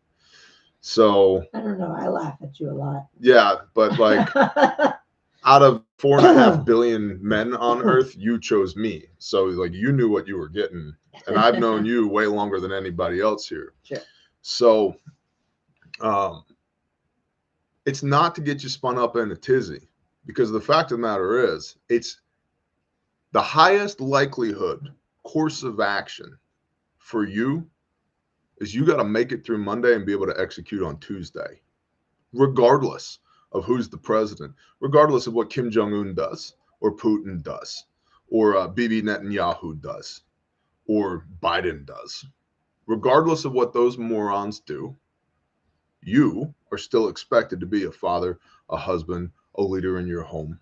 So I don't know. I laugh at you a lot. Yeah, but out of 4.5 billion men on Earth, you chose me. So you knew what you were getting. And I've known you way longer than anybody else here. Sure. So it's not to get you spun up in a tizzy, because the fact of the matter is, it's the highest likelihood course of action for you is you got to make it through Monday and be able to execute on Tuesday, regardless of who's the president, regardless of what Kim Jong-un does or Putin does or Bibi Netanyahu does or Biden does. Regardless of what those morons do, you are still expected to be a father, a husband, a leader in your home,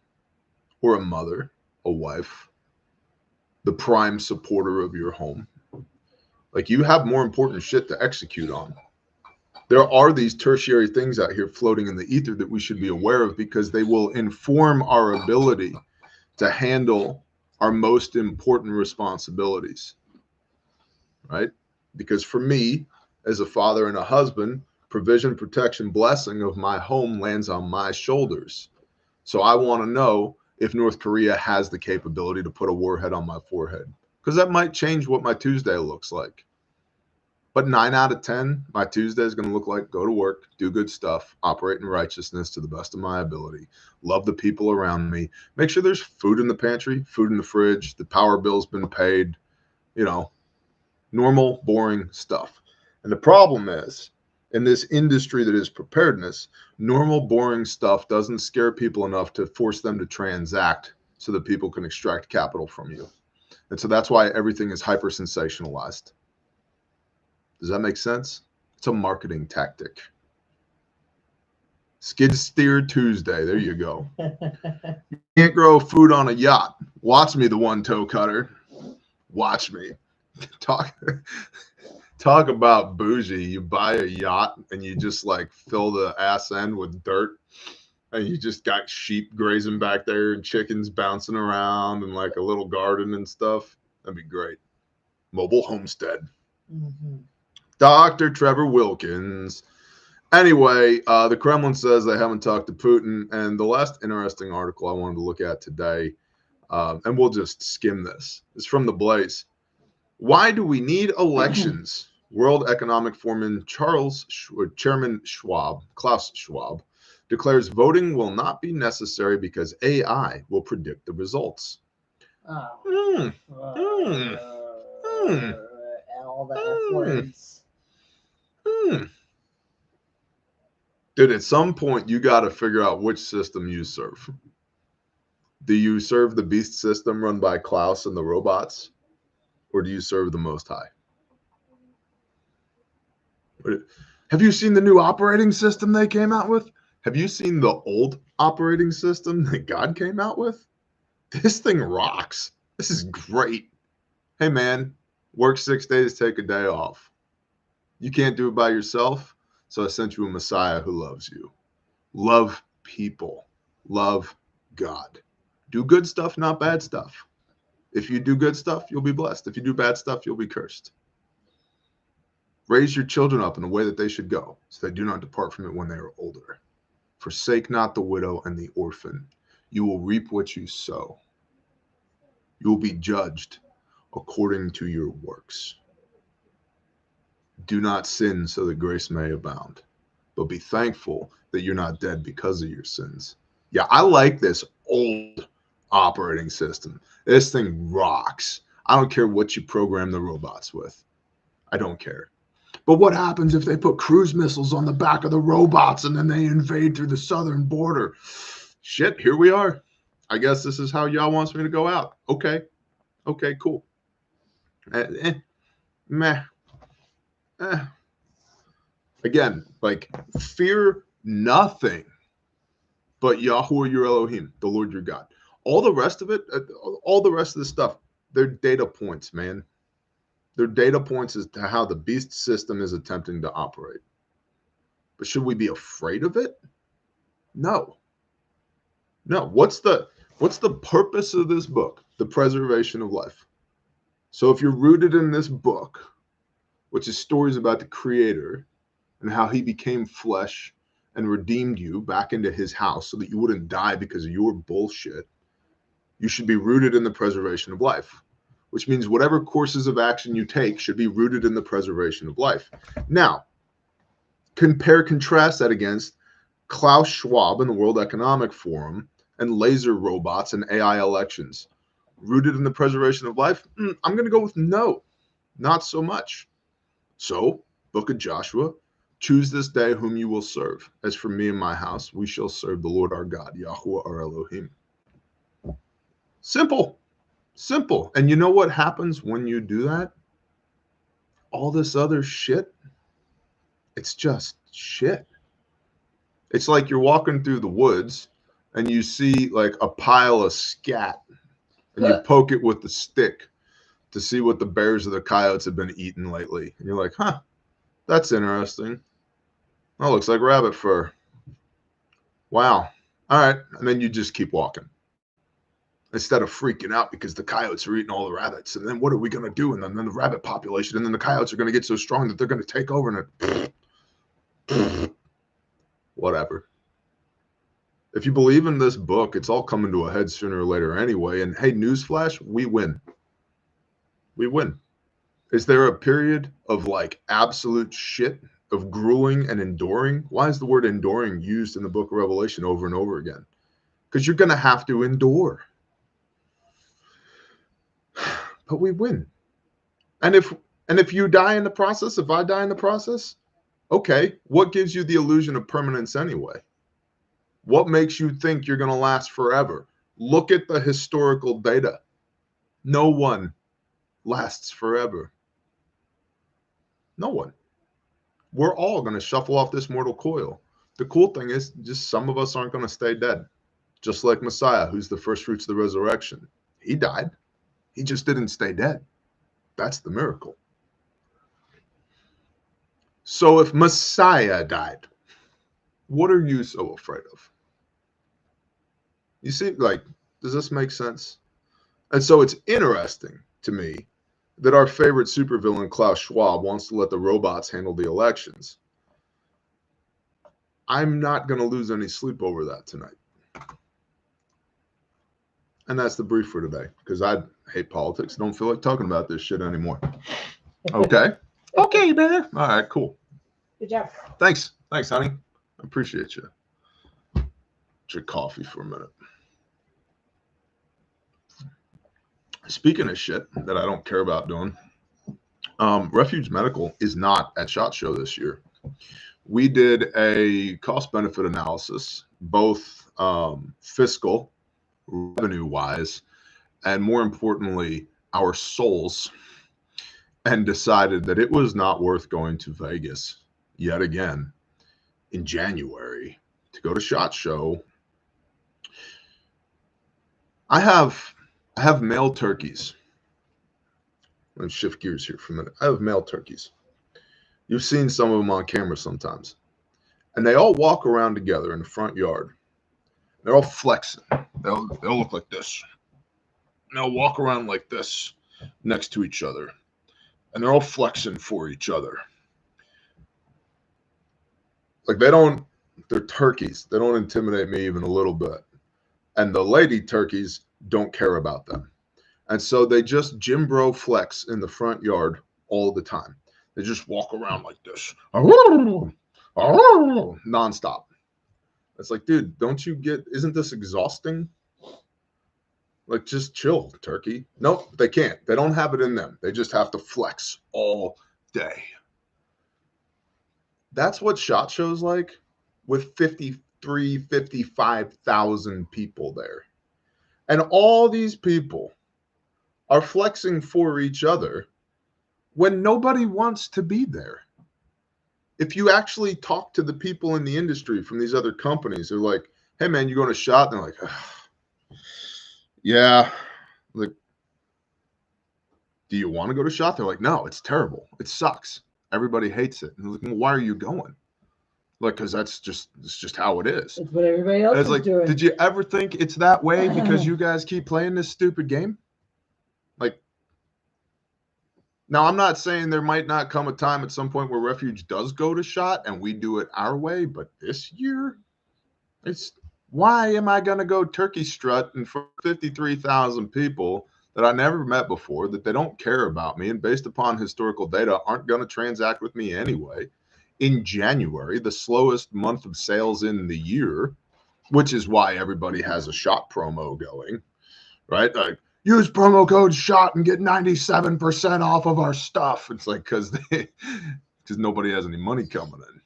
or a mother, a wife, the prime supporter of your home. You have more important shit to execute on. There are these tertiary things out here floating in the ether that we should be aware of, because they will inform our ability to handle our most important responsibilities, right? Because for me, as a father and a husband, provision, protection, blessing of my home lands on my shoulders. So I want to know if North Korea has the capability to put a warhead on my forehead, because that might change what my Tuesday looks like. But 9 out of 10, my Tuesday is going to look like go to work, do good stuff, operate in righteousness to the best of my ability, love the people around me, make sure there's food in the pantry, food in the fridge, the power bill's been paid, normal, boring stuff. And the problem is, in this industry that is preparedness, normal, boring stuff doesn't scare people enough to force them to transact so that people can extract capital from you. And so that's why everything is hyper sensationalized. Does that make sense? It's a marketing tactic. Skid Steer Tuesday. There you go. You can't grow food on a yacht. Watch me, the one toe cutter. Watch me. Talk about bougie. You buy a yacht and you just fill the ass end with dirt, and you just got sheep grazing back there and chickens bouncing around and a little garden and stuff. That'd be great. Mobile homestead. Mm-hmm. Dr. Trevor Wilkins. Anyway, the Kremlin says they haven't talked to Putin. And the last interesting article I wanted to look at today, and we'll just skim this, is from The Blaze. Why do we need elections? World Economic Forum Chairman Klaus Schwab, declares voting will not be necessary because AI will predict the results. Oh. All the F words. Dude, at some point, you got to figure out which system you serve. Do you serve the beast system run by Klaus and the robots? Or do you serve the Most High? Have you seen the new operating system they came out with? Have you seen the old operating system that God came out with? This thing rocks. This is great. Hey, man, work 6 days, take a day off. You can't do it by yourself, so I sent you a Messiah who loves you. Love people. Love God. Do good stuff, not bad stuff. If you do good stuff, you'll be blessed. If you do bad stuff, you'll be cursed. Raise your children up in the way that they should go, so they do not depart from it when they are older. Forsake not the widow and the orphan. You will reap what you sow. You will be judged according to your works. Do not sin so that grace may abound, but be thankful that you're not dead because of your sins. Yeah, I like this old operating system. This thing rocks. I don't care what you program the robots with. I don't care. But what happens if they put cruise missiles on the back of the robots and then they invade through the southern border? Shit, here we are. I guess this is how y'all wants me to go out. Okay. Okay, cool. Meh. Again, like, fear nothing but Yahuwah your Elohim, the Lord your God. All the rest of it, all the rest of the stuff, they're data points, man. They're data points as to how the beast system is attempting to operate. But should we be afraid of it? No. No. What's the purpose of this book? The preservation of life. So if you're rooted in this book, which is stories about the Creator and how he became flesh and redeemed you back into his house so that you wouldn't die because of your bullshit, you should be rooted in the preservation of life, which means whatever courses of action you take should be rooted in the preservation of life. Now, contrast that against Klaus Schwab and the World Economic Forum and laser robots and AI elections. Rooted in the preservation of life? I'm going to go with no, not so much. So, Book of Joshua, choose this day whom you will serve. As for me and my house, we shall serve the Lord our God, Yahuwah our Elohim. Simple. Simple. And you know what happens when you do that? All this other shit, it's just shit. It's like you're walking through the woods and you see like a pile of scat and you poke it with the stick to see what the bears or the coyotes have been eating lately. And you're like, huh, that's interesting. That looks like rabbit fur. Wow. All right. And then you just keep walking instead of freaking out because the coyotes are eating all the rabbits. And then what are we going to do? And then the rabbit population, and then the coyotes are going to get so strong that they're going to take over and whatever. If you believe in this book, it's all coming to a head sooner or later anyway. And hey, newsflash, we win. We win. Is there a period of like absolute shit, of grueling and enduring? Why is the word enduring used in the book of Revelation over and over again? Because you're going to have to endure. But we win. And if you die in the process, if I die in the process, okay, what gives you the illusion of permanence anyway? What makes you think you're going to last forever? Look at the historical data. No one lasts forever. No one. We're all going to shuffle off this mortal coil. The cool thing is just some of us aren't going to stay dead. Just like Messiah, who's the first fruits of the resurrection. He died. He just didn't stay dead. That's the miracle. So if Messiah died, what are you so afraid of? You see, like, does this make sense? And so it's interesting to me that our favorite supervillain, Klaus Schwab, wants to let the robots handle the elections. I'm not going to lose any sleep over that tonight. And that's the brief for today, because I hate politics. Don't feel like talking about this shit anymore. Okay? Okay, man. All right, cool. Good job. Thanks. Thanks, honey. I appreciate you. Drink coffee for a minute. Speaking of shit that I don't care about doing, Refuge Medical is not at SHOT Show this year. We did a cost-benefit analysis, both fiscal, revenue-wise, and more importantly, our souls, and decided that it was not worth going to Vegas yet again in January to go to SHOT Show. I have male turkeys. Let's shift gears here for a minute. I have male turkeys. You've seen some of them on camera sometimes. And they all walk around together in the front yard. They're all flexing. They'll look like this. And they'll walk around like this next to each other. And they're all flexing for each other. Like they're turkeys. They don't intimidate me even a little bit. And the lady turkeys don't care about them. And so they just Jim Bro flex in the front yard all the time. They just walk around like this. Nonstop. It's like, dude, isn't this exhausting? Like, just chill, turkey. Nope, they can't. They don't have it in them. They just have to flex all day. That's what SHOT Show's like with 55,000 people there. And all these people are flexing for each other when nobody wants to be there. If you actually talk to the people in the industry from these other companies, they're like, hey, man, you going to SHOT? And they're like, yeah. Like, do you want to go to SHOT? They're like, no, it's terrible. It sucks. Everybody hates it. And they're like, well, why are you going? Like, because it's just how it is. It's what everybody else is like, doing. Did you ever think it's that way because you guys keep playing this stupid game? Like, now I'm not saying there might not come a time at some point where Refuge does go to SHOT and we do it our way, but this year, why am I going to go turkey strut in front of 53,000 people that I never met before, that they don't care about me, and based upon historical data aren't going to transact with me anyway, in January, the slowest month of sales in the year, which is why everybody has a SHOT promo going, right? Like, use promo code SHOT and get 97% off of our stuff. It's like, because nobody has any money coming in.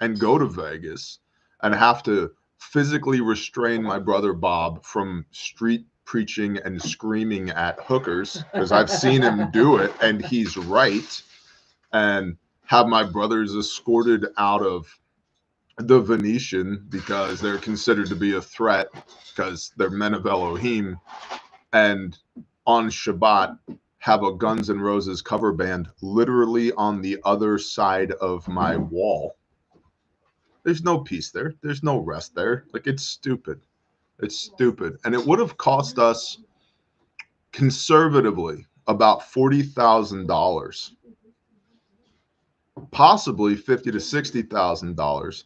And go to Vegas and have to physically restrain my brother Bob from street preaching and screaming at hookers, because I've seen him do it and he's right, and have my brothers escorted out of the Venetian because they're considered to be a threat because they're men of Elohim, and on Shabbat have a Guns N' Roses cover band literally on the other side of my wall. There's no peace there. There's no rest there. Like, it's stupid. It's stupid. And it would have cost us conservatively about $40,000, possibly $50,000 to $60,000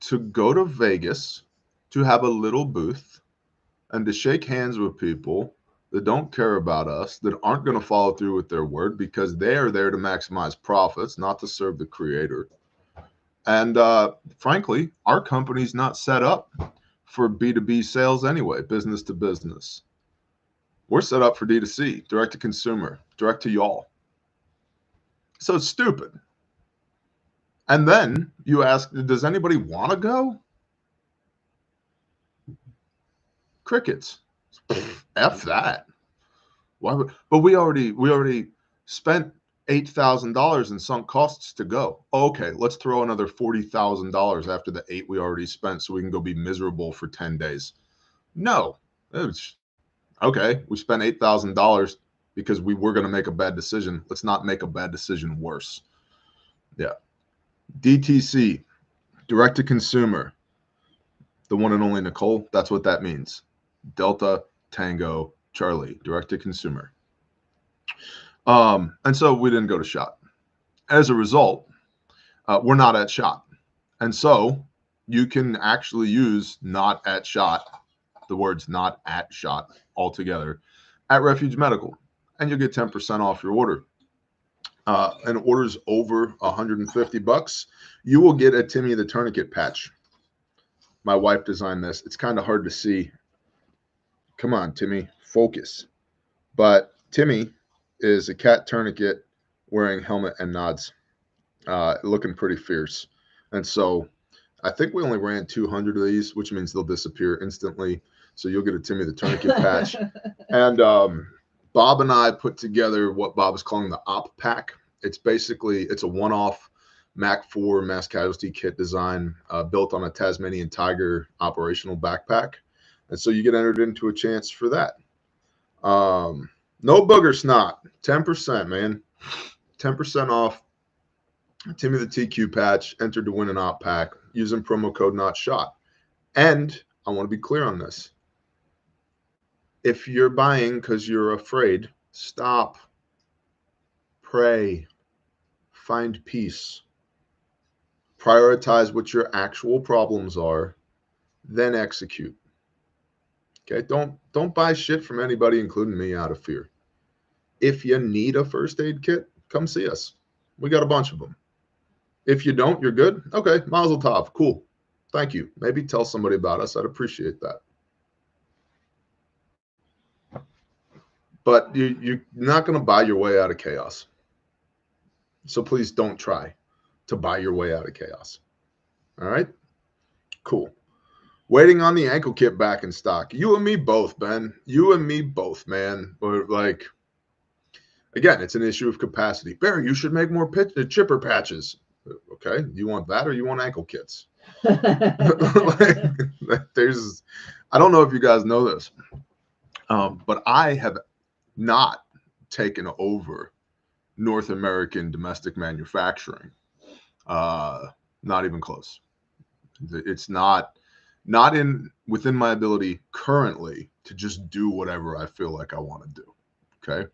to go to Vegas, to have a little booth and to shake hands with people that don't care about us, that aren't going to follow through with their word because they are there to maximize profits, not to serve the creator. And frankly, our company's not set up for B2B sales anyway, business to business. We're set up for D2C, direct to consumer, direct to y'all. So it's stupid. And then you ask, does anybody want to go? Crickets. F that. Why would, but we already spent $8,000 in sunk costs to go. Okay, let's throw another $40,000 after the 8 we already spent so we can go be miserable for 10 days. No. It's okay. We spent $8,000 because we were going to make a bad decision. Let's not make a bad decision worse. Yeah. DTC, direct to consumer. The one and only Nicole, that's what that means. Delta Tango Charlie, direct to consumer. And so we didn't go to SHOT. As a result, we're not at SHOT. And so you can actually use not at SHOT, the words not at SHOT altogether, at Refuge Medical, and you'll get 10% off your order. And orders over $150, you will get a Timmy the Tourniquet patch. My wife designed this. It's kind of hard to see. Come on, Timmy, focus. But Timmy is a cat tourniquet wearing helmet and nods, looking pretty fierce. And so I think we only ran 200 of these, which means they'll disappear instantly. So you'll get a Timmy the tourniquet patch. And Bob and I put together what Bob is calling the op pack. It's basically, it's a one-off Mac 4 mass casualty kit design built on a Tasmanian tiger operational backpack. And so you get entered into a chance for that. No booger snot, 10%, man. 10% off Timmy the TQ patch, entered to win an op pack using promo code NOTSHOT. And I want to be clear on this. If you're buying because you're afraid, stop. Pray. Find peace. Prioritize what your actual problems are, then execute. Okay, don't buy shit from anybody, including me, out of fear. If you need a first aid kit, come see us. We got a bunch of them. If you don't, you're good. Okay, Mazel Tov. Cool. Thank you. Maybe tell somebody about us. I'd appreciate that. But you're not going to buy your way out of chaos. So please don't try to buy your way out of chaos. All right? Cool. Waiting on the ankle kit back in stock. You and me both, Ben. You and me both, man. We're like, again, it's an issue of capacity. Barry, you should make more chipper patches. Okay, you want that or you want ankle kits? Like, there's, I don't know if you guys know this, but I have not taken over North American domestic manufacturing. Not even close. It's not within my ability currently to just do whatever I feel like I want to do. Okay.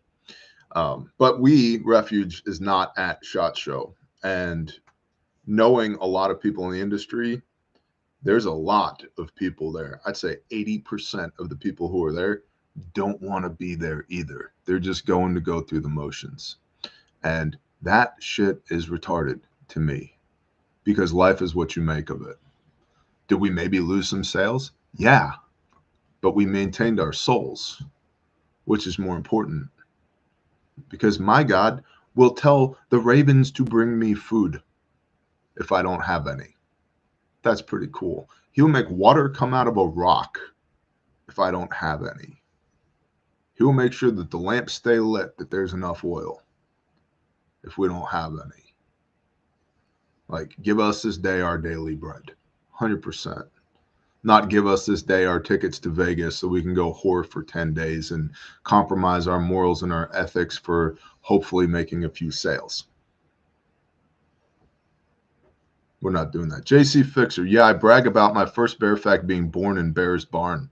But Refuge is not at SHOT Show, and knowing a lot of people in the industry, there's a lot of people there. I'd say 80% of the people who are there don't want to be there either. They're just going to go through the motions. And that shit is retarded to me, because life is what you make of it. Did we maybe lose some sales? Yeah. But we maintained our souls, which is more important. Because my God will tell the ravens to bring me food if I don't have any. That's pretty cool. He'll make water come out of a rock if I don't have any. He'll make sure that the lamps stay lit, that there's enough oil if we don't have any. Like, give us this day our daily bread. 100%. Not give us this day our tickets to Vegas so we can go whore for 10 days and compromise our morals and our ethics for hopefully making a few sales. We're not doing that. JC Fixer. Yeah, I brag about my first bear fact being born in Bear's Barn.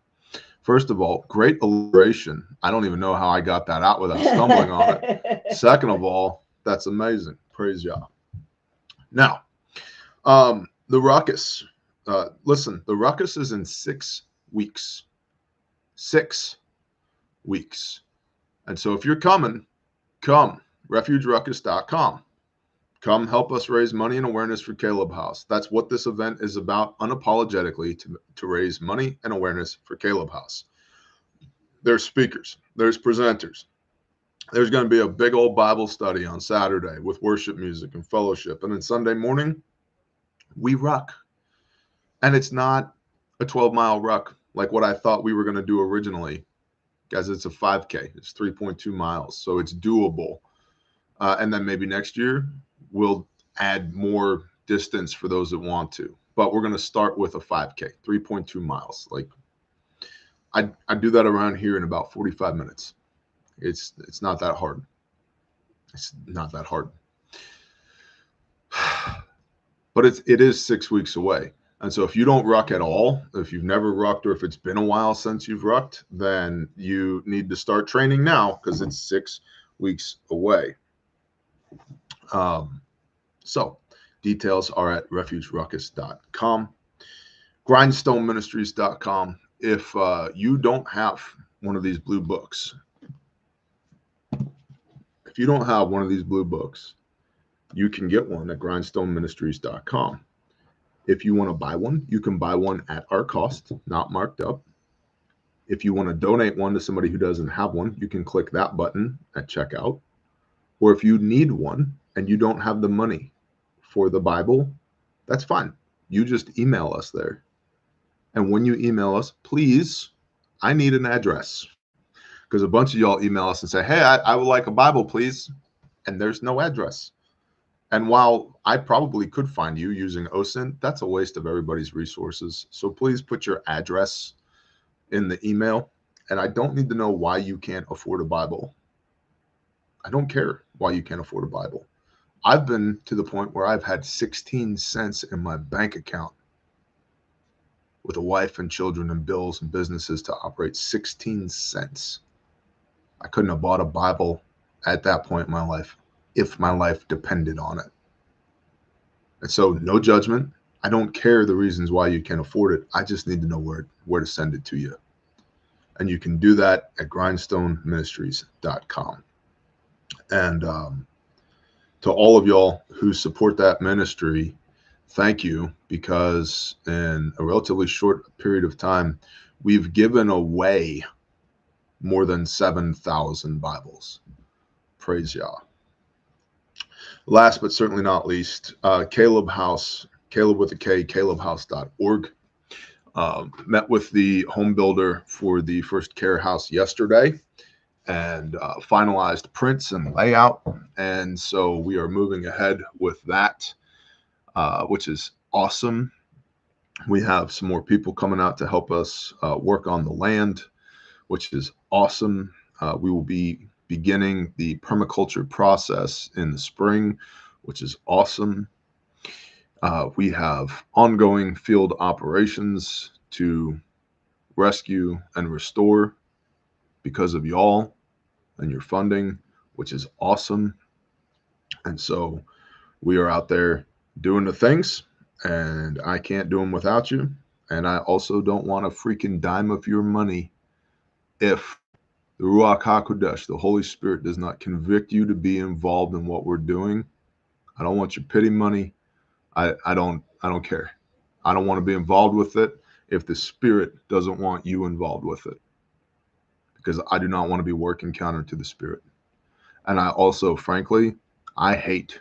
First of all, great alliteration. I don't even know how I got that out without stumbling on it. Second of all, that's amazing. Praise Yah. Now, the ruckus. Listen, the ruckus is in 6 weeks. 6 weeks. And so if you're coming, come. RefugeRuckus.com. Come help us raise money and awareness for Caleb House. That's what this event is about, unapologetically, to raise money and awareness for Caleb House. There's speakers. There's presenters. There's going to be a big old Bible study on Saturday with worship music and fellowship. And then Sunday morning, we ruck. And it's not a 12-mile ruck like what I thought we were going to do originally. Guys, it's a 5K. It's 3.2 miles. So it's doable. And then maybe next year, we'll add more distance for those that want to. But we're going to start with a 5K, 3.2 miles. Like, I do that around here in about 45 minutes. It's not that hard. It's not that hard. But it is 6 weeks away. And so if you don't ruck at all, if you've never rucked, or if it's been a while since you've rucked, then you need to start training now, because it's 6 weeks away. So details are at refugeruckus.com, grindstoneministries.com. If you don't have one of these blue books, you can get one at grindstoneministries.com. If you want to buy one, you can buy one at our cost, not marked up. If you want to donate one to somebody who doesn't have one, you can click that button at checkout. Or if you need one and you don't have the money for the Bible, that's fine. You just email us there. And when you email us, please, I need an address. Because a bunch of y'all email us and say, hey, I would like a Bible, please. And there's no address. And while I probably could find you using OSINT, that's a waste of everybody's resources. So please put your address in the email. And I don't need to know why you can't afford a Bible. I don't care why you can't afford a Bible. I've been to the point where I've had 16 cents in my bank account with a wife and children and bills and businesses to operate. 16 cents. I couldn't have bought a Bible at that point in my life if my life depended on it. And so no judgment. I don't care the reasons why you can't afford it. I just need to know where to send it to you. And you can do that at grindstoneministries.com. And to all of y'all who support that ministry, thank you, because in a relatively short period of time, we've given away more than 7,000 Bibles. Praise Yah. Last but certainly not least, Caleb House, Caleb with a K, calebhouse.org. Met with the home builder for the first care house yesterday and finalized prints and layout. And so we are moving ahead with that, which is awesome. We have some more people coming out to help us work on the land, which is awesome. We will be beginning the permaculture process in the spring, which is awesome. We have ongoing field operations to rescue and restore because of y'all and your funding, which is awesome. And so we are out there doing the things, and I can't do them without you. And I also don't want a freaking dime of your money if the Ruach HaKodesh, the Holy Spirit, does not convict you to be involved in what we're doing. I don't want your pity money. I don't care. I don't want to be involved with it if the Spirit doesn't want you involved with it, because I do not want to be working counter to the Spirit. And I also, frankly, I hate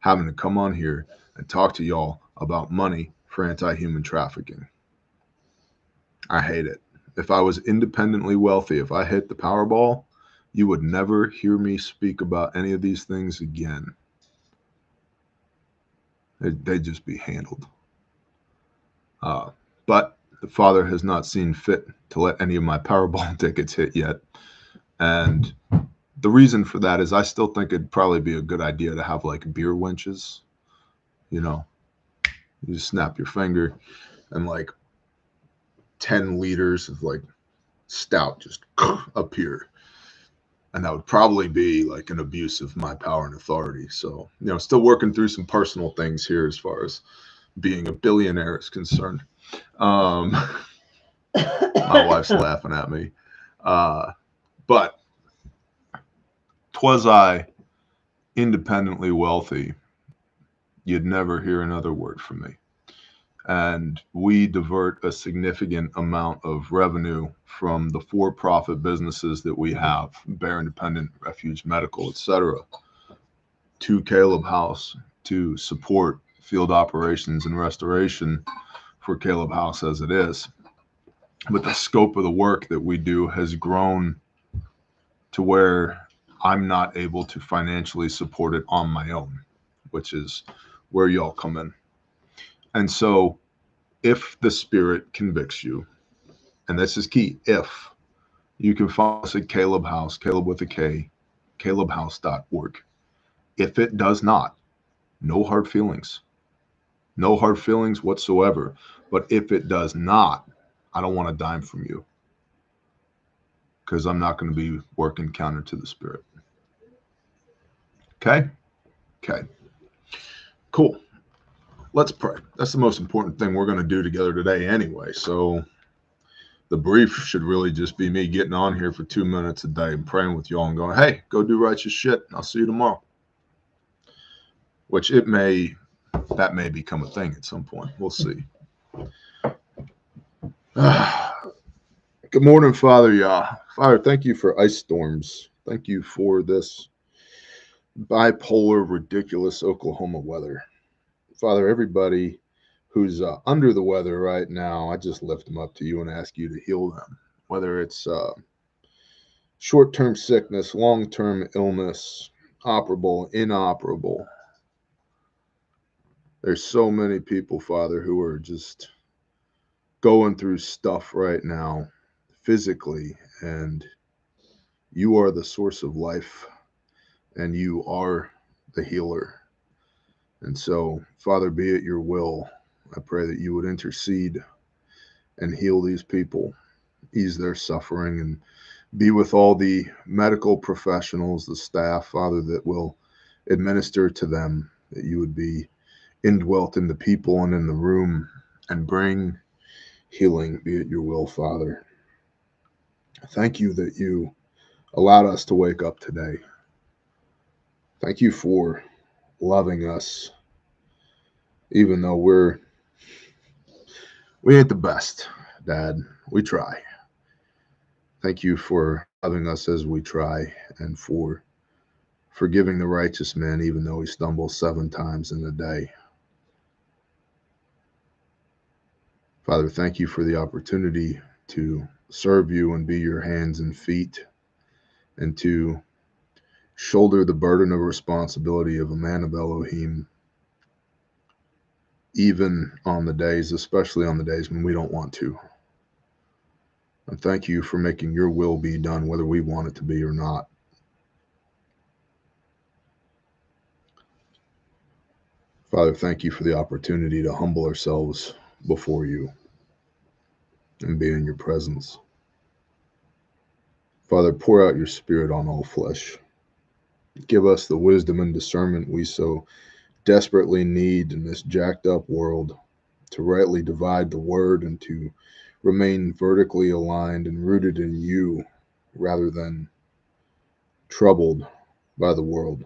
having to come on here and talk to y'all about money for anti-human trafficking. I hate it. If I was independently wealthy, if I hit the Powerball, you would never hear me speak about any of these things again. They'd just be handled. But the Father has not seen fit to let any of my Powerball tickets hit yet. And the reason for that is I still think it'd probably be a good idea to have like beer winches. You know, you just snap your finger and like 10 liters of like stout just appear. And that would probably be like an abuse of my power and authority. So, you know, still working through some personal things here as far as being a billionaire is concerned. My wife's laughing at me. But twas I independently wealthy, you'd never hear another word from me. And we divert a significant amount of revenue from the for-profit businesses that we have, Bear Independent, Refuge Medical, etc., to Caleb House to support field operations and restoration for Caleb House as it is. But the scope of the work that we do has grown to where I'm not able to financially support it on my own, which is where y'all come in. And so if the Spirit convicts you, and this is key, if you can follow us at Caleb House, Caleb with a K, calebhouse.org. If it does not, no hard feelings. No hard feelings whatsoever. But if it does not, I don't want a dime from you, because I'm not going to be working counter to the Spirit. Okay? Okay. Cool. Let's pray. That's the most important thing we're going to do together today anyway. So the brief should really just be me getting on here for 2 minutes a day and praying with y'all and going, hey, go do righteous shit. I'll see you tomorrow. Which it may That may become a thing at some point. We'll see. Good morning, Father Yah. Father, thank you for ice storms. Thank you for this bipolar, ridiculous Oklahoma weather. Father, everybody who's under the weather right now, I just lift them up to you and ask you to heal them. Whether it's short-term sickness, long-term illness, operable, inoperable. There's so many people, Father, who are just going through stuff right now physically, and you are the source of life, and you are the healer. And so, Father, be it your will, I pray that you would intercede and heal these people, ease their suffering, and be with all the medical professionals, the staff, Father, that will administer to them, that you would be indwelt in the people and in the room and bring healing. Be it your will, Father. Thank you that you allowed us to wake up today. Thank you for loving us, even though we ain't the best, Dad. We try. Thank you for loving us as we try, and for forgiving the righteous man even though he stumbles 7 times in a day. Father, thank you for the opportunity to serve you and be your hands and feet, and to shoulder the burden of responsibility of a man of Elohim, even on the days, especially on the days when we don't want to. And thank you for making your will be done, whether we want it to be or not. Father, thank you for the opportunity to humble ourselves before you and be in your presence. Father, pour out your Spirit on all flesh. Give us the wisdom and discernment we so desperately need in this jacked up world, to rightly divide the word and to remain vertically aligned and rooted in you rather than troubled by the world.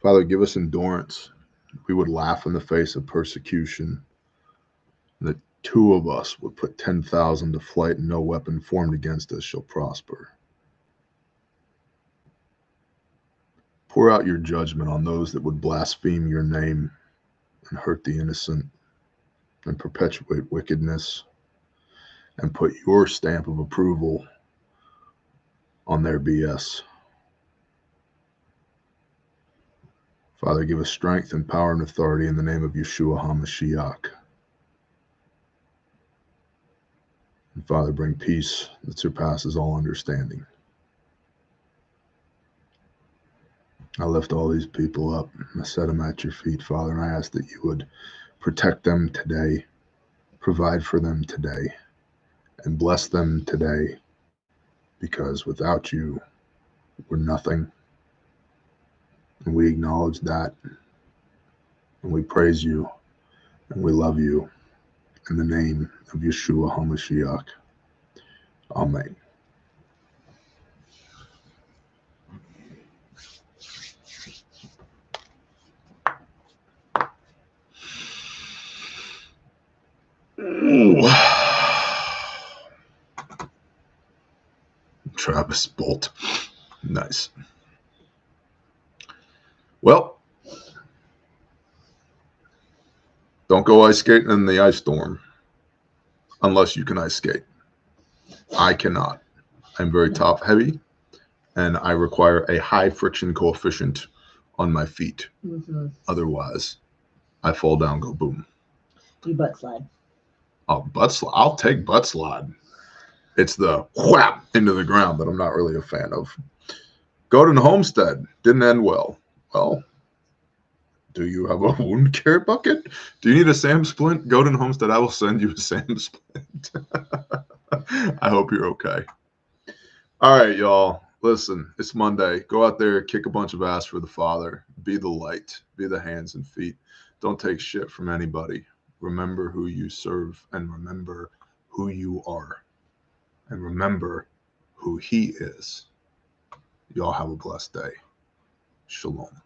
Father, give us endurance. We would laugh in the face of persecution, that 2 of us would put 10,000 to flight, and no weapon formed against us shall prosper. Pour out your judgment on those that would blaspheme your name and hurt the innocent and perpetuate wickedness, and put your stamp of approval on their BS. Father, give us strength and power and authority in the name of Yeshua HaMashiach. And Father, bring peace that surpasses all understanding. I lift all these people up. I set them at your feet, Father, and I ask that you would protect them today, provide for them today, and bless them today, because without you, we're nothing. And we acknowledge that, and we praise you, and we love you. In the name of Yeshua HaMashiach. Amen. Ooh. Travis Bolt. Nice. Well, don't go ice skating in the ice storm unless you can ice skate. I cannot. I'm very top heavy, and I require a high friction coefficient on my feet. Mm-hmm. Otherwise, I fall down, go boom. You butt slide. Oh, butt slide. I'll take butt slide. It's the whap into the ground that I'm not really a fan of. Godin Homestead didn't end well. Well, do you have a wound care bucket? Do you need a Sam Splint? Godin Homestead, I will send you a Sam Splint. I hope you're okay. All right, y'all. Listen, it's Monday. Go out there, kick a bunch of ass for the Father. Be the light. Be the hands and feet. Don't take shit from anybody. Remember who you serve, and remember who you are. And remember who he is. Y'all have a blessed day. Shalom.